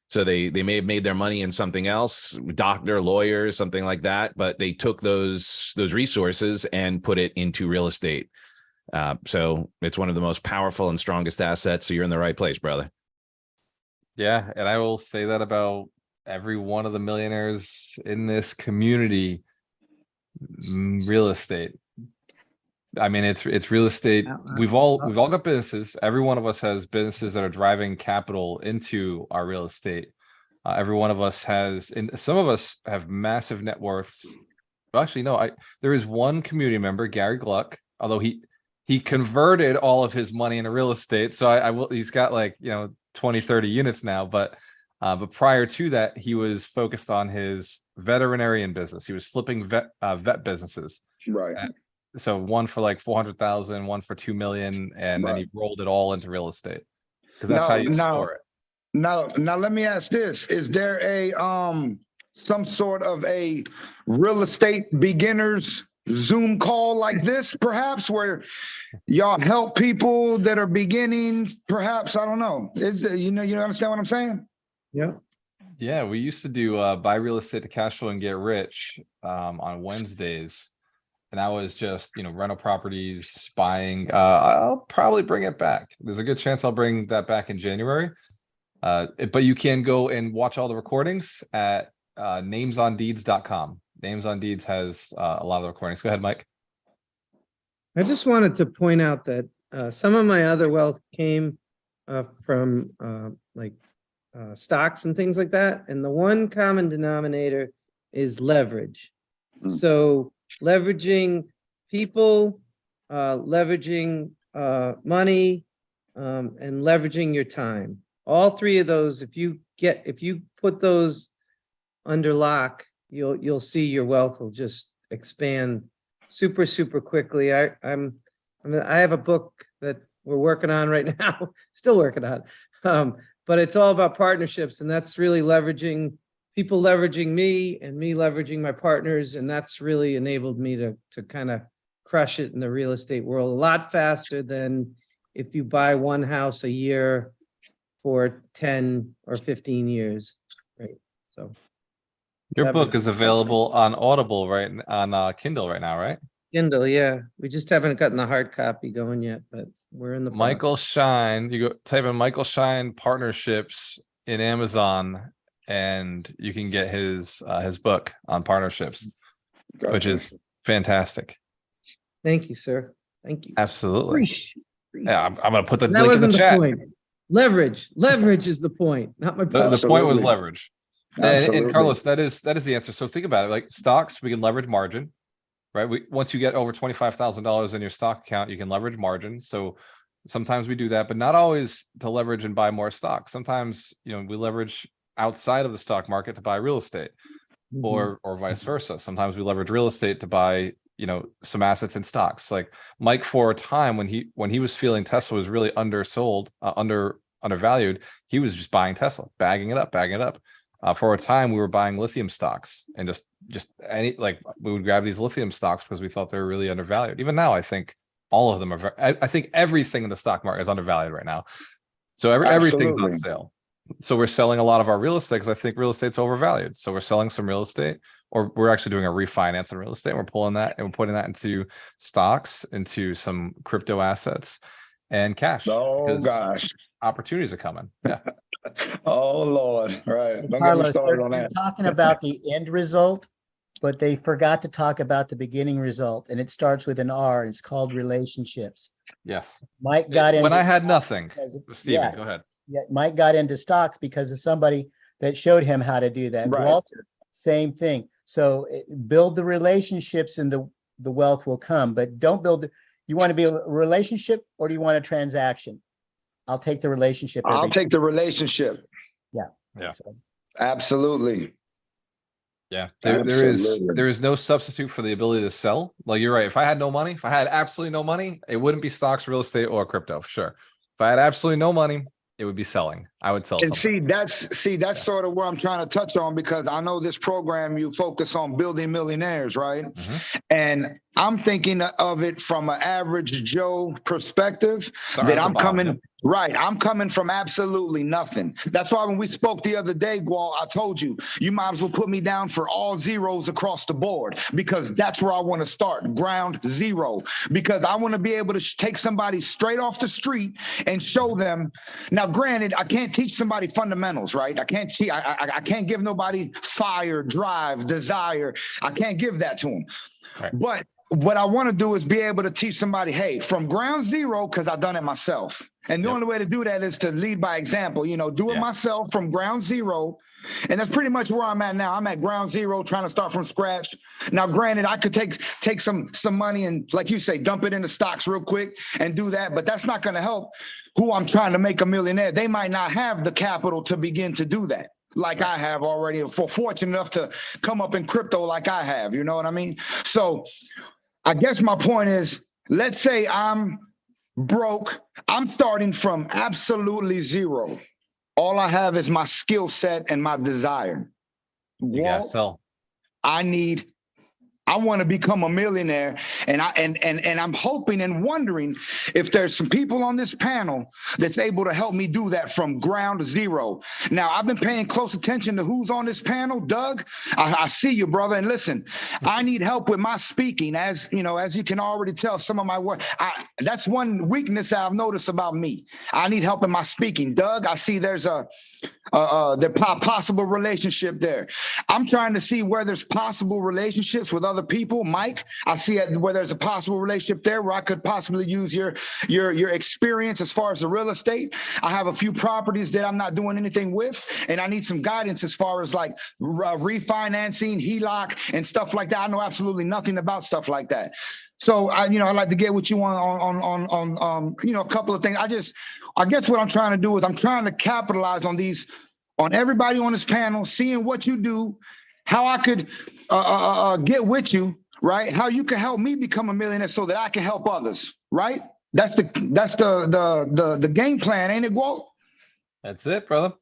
So they may have made their money in something else, doctor, lawyer, something like that, but they took those resources and put it into real estate. So it's one of the most powerful and strongest assets. So you're in the right place, brother. Yeah, and I will say that about every one of the millionaires in this community. Real estate. I mean, it's real estate. We've all got businesses. Every one of us has businesses that are driving capital into our real estate. Every one of us has, and some of us have massive net worths. Well, actually, no, there is one community member, Gary Gluck, although he converted all of his money into real estate. So he's got like, 20, 30 units now, but prior to that, he was focused on his veterinarian business. He was flipping vet businesses. Right. So one for like 400,000, one for 2 million, and then he rolled it all into real estate because that's how you store it. Now let me ask this: is there a some sort of a real estate beginners Zoom call like this, perhaps, where y'all help people that are beginning? Perhaps, I don't know. You understand what I'm saying? Yeah. Yeah, we used to do buy real estate to cash flow and get rich on Wednesdays. And that was just, rental properties, buying. I'll probably bring it back. There's a good chance I'll bring that back in January. But you can go and watch all the recordings at namesondeeds.com. Names on Deeds has a lot of the recordings. Go ahead, Mike. I just wanted to point out that some of my other wealth came from stocks and things like that. And the one common denominator is leverage. So leveraging people, leveraging money, and leveraging your time. All three of those, if you put those under lock, you'll see your wealth will just expand super, super quickly. I have a book that we're working on right now, still working on, but it's all about partnerships, and that's really leveraging people, leveraging me, and me leveraging my partners, and that's really enabled me to kind of crush it in the real estate world a lot faster than if you buy one house a year for 10 or 15 years, right? So your book is available on Audible, right? On Kindle right now, right? Kindle, yeah. We just haven't gotten the hard copy going yet, but we're in the Michael Shine. You go type in Michael Shine partnerships in Amazon, and you can get his book on partnerships, which is fantastic. Thank you, sir. Thank you. Absolutely. Yeah, I'm gonna put the that link wasn't in the the chat. point. Leverage is the point, not my The point was leverage. And Carlos, that is the answer. So think about it. Like stocks, we can leverage margin, right? Once you get over $25,000 in your stock account, you can leverage margin. So sometimes we do that, but not always to leverage and buy more stock. Sometimes, we leverage outside of the stock market to buy real estate, or vice versa. Sometimes we leverage real estate to buy, some assets in stocks. Like Mike, for a time when he was feeling Tesla was really undersold, undervalued, he was just buying Tesla, bagging it up. For a time, we were buying lithium stocks and just we would grab these lithium stocks because we thought they were really undervalued. Even now, I think all of them are. I think everything in the stock market is undervalued right now. So everything's on sale. So we're selling a lot of our real estate because I think real estate's overvalued. So we're selling some real estate, or we're actually doing a refinance in real estate. And we're pulling that and we're putting that into stocks, into some crypto assets, and cash. Oh gosh, opportunities are coming. Yeah. Oh Lord, right. Don't get me Carlos, started they're on that. talking about the end result, but they forgot to talk about the beginning result, and it starts with an R, and it's called relationships. Yes. Mike got in when I had nothing. Steven, go ahead. Yeah, Mike got into stocks because of somebody that showed him how to do that. Right. Walter, same thing. So build the relationships, and the wealth will come. But don't build. You want to be a relationship, or do you want a transaction? I'll take the relationship. I'll take the relationship. Yeah. Yeah. So, absolutely. Yeah. There is no substitute for the ability to sell. Like you're right. If I had no money, if I had absolutely no money, it wouldn't be stocks, real estate, or crypto for sure. If I had absolutely no money, it would be selling. I would sell And something. that's sort of where I'm trying to touch on, because I know this program, you focus on building millionaires, right? And I'm thinking of it from an average Joe perspective, that I'm coming. Right. I'm coming from absolutely nothing. That's why when we spoke the other day, Gual, I told you, you might as well put me down for all zeros across the board, because that's where I want to start, ground zero, because I want to be able to take somebody straight off the street and show them. Now, granted, I can't teach somebody fundamentals, right? I can't teach. I can't give nobody fire, drive, desire. I can't give that to them. Right. But what I want to do is be able to teach somebody, hey, from ground zero, because I've done it myself. And the only way to do that is to lead by example, do it myself from ground zero. And that's pretty much where I'm at now. I'm at ground zero, trying to start from scratch. Now, granted, I could take some money and, like you say, dump it into stocks real quick and do that. But that's not going to help who I'm trying to make a millionaire. They might not have the capital to begin to do that, like I have already, fortunate enough to come up in crypto like I have. You know what I mean? So I guess my point is, let's say I'm broke. I'm starting from absolutely zero. All I have is my skill set and my desire. You gotta sell. I want to become a millionaire, and I'm hoping and wondering if there's some people on this panel that's able to help me do that from ground zero. Now, I've been paying close attention to who's on this panel. Doug, I see you, brother. And listen, I need help with my speaking. As you can already tell, some of my work, that's one weakness I've noticed about me. I need help in my speaking. Doug, I see there's a possible relationship there. I'm trying to see where there's possible relationships with other people. Mike, I see where there's a possible relationship there where I could possibly use your experience as far as the real estate. I have a few properties that I'm not doing anything with, and I need some guidance as far as like refinancing, HELOC, and stuff like that. I know absolutely nothing about stuff like that. So I'd like to get with you on a couple of things. I guess what I'm trying to do is I'm trying to capitalize on everybody on this panel, seeing what you do, how I could get with you, right? How you can help me become a millionaire so that I can help others, right? That's the game plan, ain't it, Walt? That's it, brother.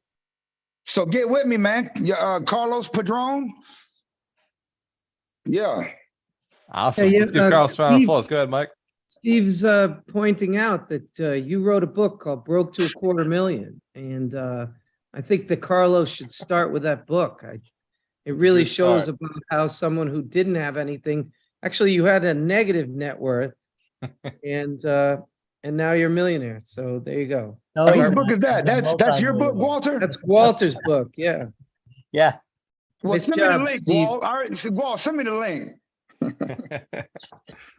So get with me, man. Carlos Padron. Yeah. Awesome. Let's give Carlos a round of applause. Go ahead, Mike. Steve's pointing out that you wrote a book called Broke to $250,000. And I think that Carlos should start with that book. It really shows about how someone who didn't have anything, actually you had a negative net worth, and now you're a millionaire. So there you go. Whose book is that? That's your book, Walter? That's Walter's book. Yeah. Yeah. Well, Nice send me job, the link, Steve. Walt. All right, Walt, send me the link.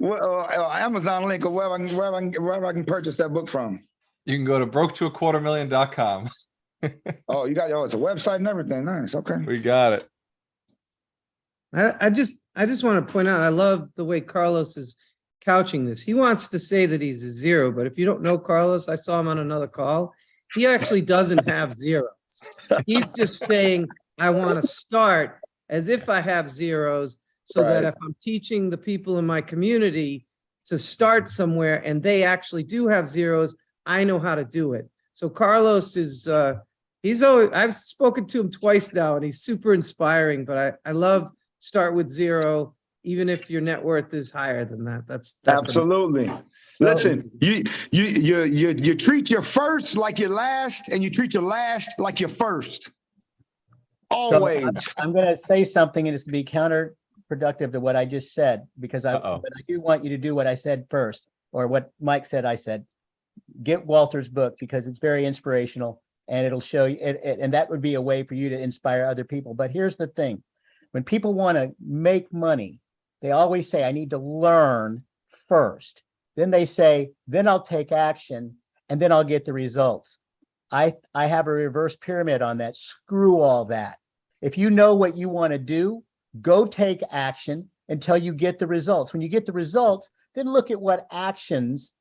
Amazon link or wherever I can purchase that book from. You can go to broketoaquartermillion.com. Oh, you got it's a website and everything. Nice. Okay. We got it. I just want to point out, I love the way Carlos is couching this. He wants to say that he's a zero, but if you don't know Carlos, I saw him on another call. He actually doesn't have zeros. He's just saying, I want to start as if I have zeros so that if I'm teaching the people in my community to start somewhere and they actually do have zeros, I know how to do it. So Carlos is, I've spoken to him twice now and he's super inspiring, but I love start with zero, even if your net worth is higher than that. That's absolutely. Listen, you treat your first like your last, and you treat your last like your first. Always. So I'm going to say something, and it's going to be counterproductive to what I just said, because but I do want you to do what I said first, or what Mike said. I said, get Walter's book because it's very inspirational, and it'll show you, and that would be a way for you to inspire other people. But here's the thing: when people want to make money, they always say, I need to learn first. Then they say, then I'll take action and then I'll get the results. I have a reverse pyramid on that. Screw all that. If you know what you want to do, go take action until you get the results. When you get the results, then look at what actions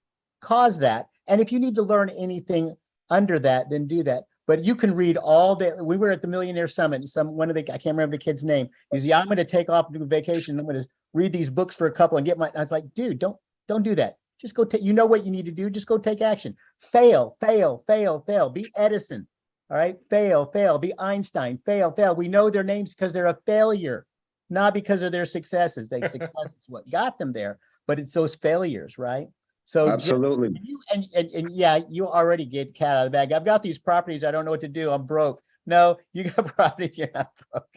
cause that. And if you need to learn anything under that, then do that. But you can read all day. We were at the Millionaire Summit, and I can't remember the kid's name. He's, I'm going to take off and do a vacation. I'm going to read these books for a couple and get I was like, dude, don't do that. Just go take, you know what you need to do. Just go take action. Fail. Be Edison. All right. Fail. Be Einstein. Fail. We know their names because they're a failure, not because of their successes. Their success is what got them there, but it's those failures, right? So absolutely. And yeah, you already get cat out of the bag. I've got these properties. I don't know what to do. I'm broke. No, you got properties. You're not broke.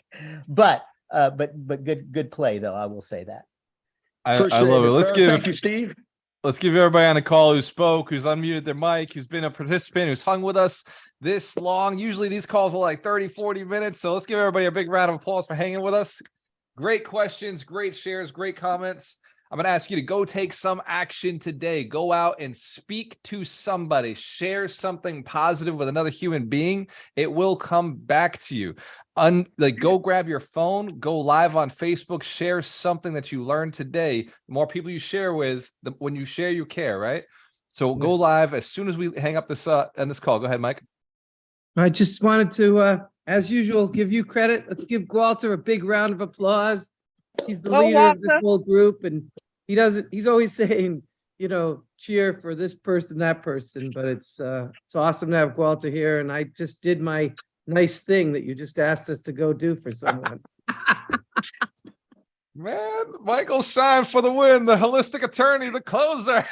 But good play though. I will say that. I love it. Thank you, Steve. Let's give everybody on the call who spoke, who's unmuted their mic, who's been a participant, who's hung with us this long. Usually these calls are like 30, 40 minutes. So let's give everybody a big round of applause for hanging with us. Great questions, great shares, great comments. I'm going to ask you to go take some action today. Go out and speak to somebody. Share something positive with another human being. It will come back to you. Go grab your phone, go live on Facebook, share something that you learned today. The more people you share with, when you share, you care, right? So go live as soon as we hang up this end this call. Go ahead, Mike. I just wanted to, as usual, give you credit. Let's give Walter a big round of applause. He's the leader of this whole group, and he's always saying, cheer for this person, that person, but it's awesome to have Walter here. And I just did my nice thing that you just asked us to go do for someone. Man, Michael Shine for the win, the holistic attorney, the closer.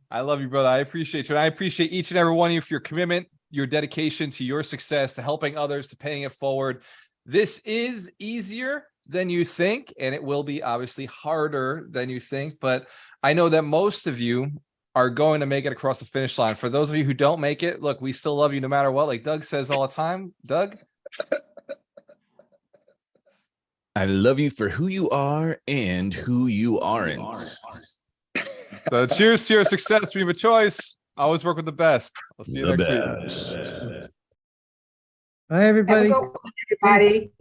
I love you, brother. I appreciate you. And I appreciate each and every one of you for your commitment, your dedication to your success, to helping others, to paying it forward. This is easier than you think, and it will be obviously harder than you think, but I know that most of you are going to make it across the finish line. For those of you who don't make it, look, we still love you no matter what. Like Doug says all the time. Doug? I love you for who you are and who you aren't. So cheers to your success. We have a choice. Always work with the best. I'll see you next week. Bye, everybody. Have a good one, everybody.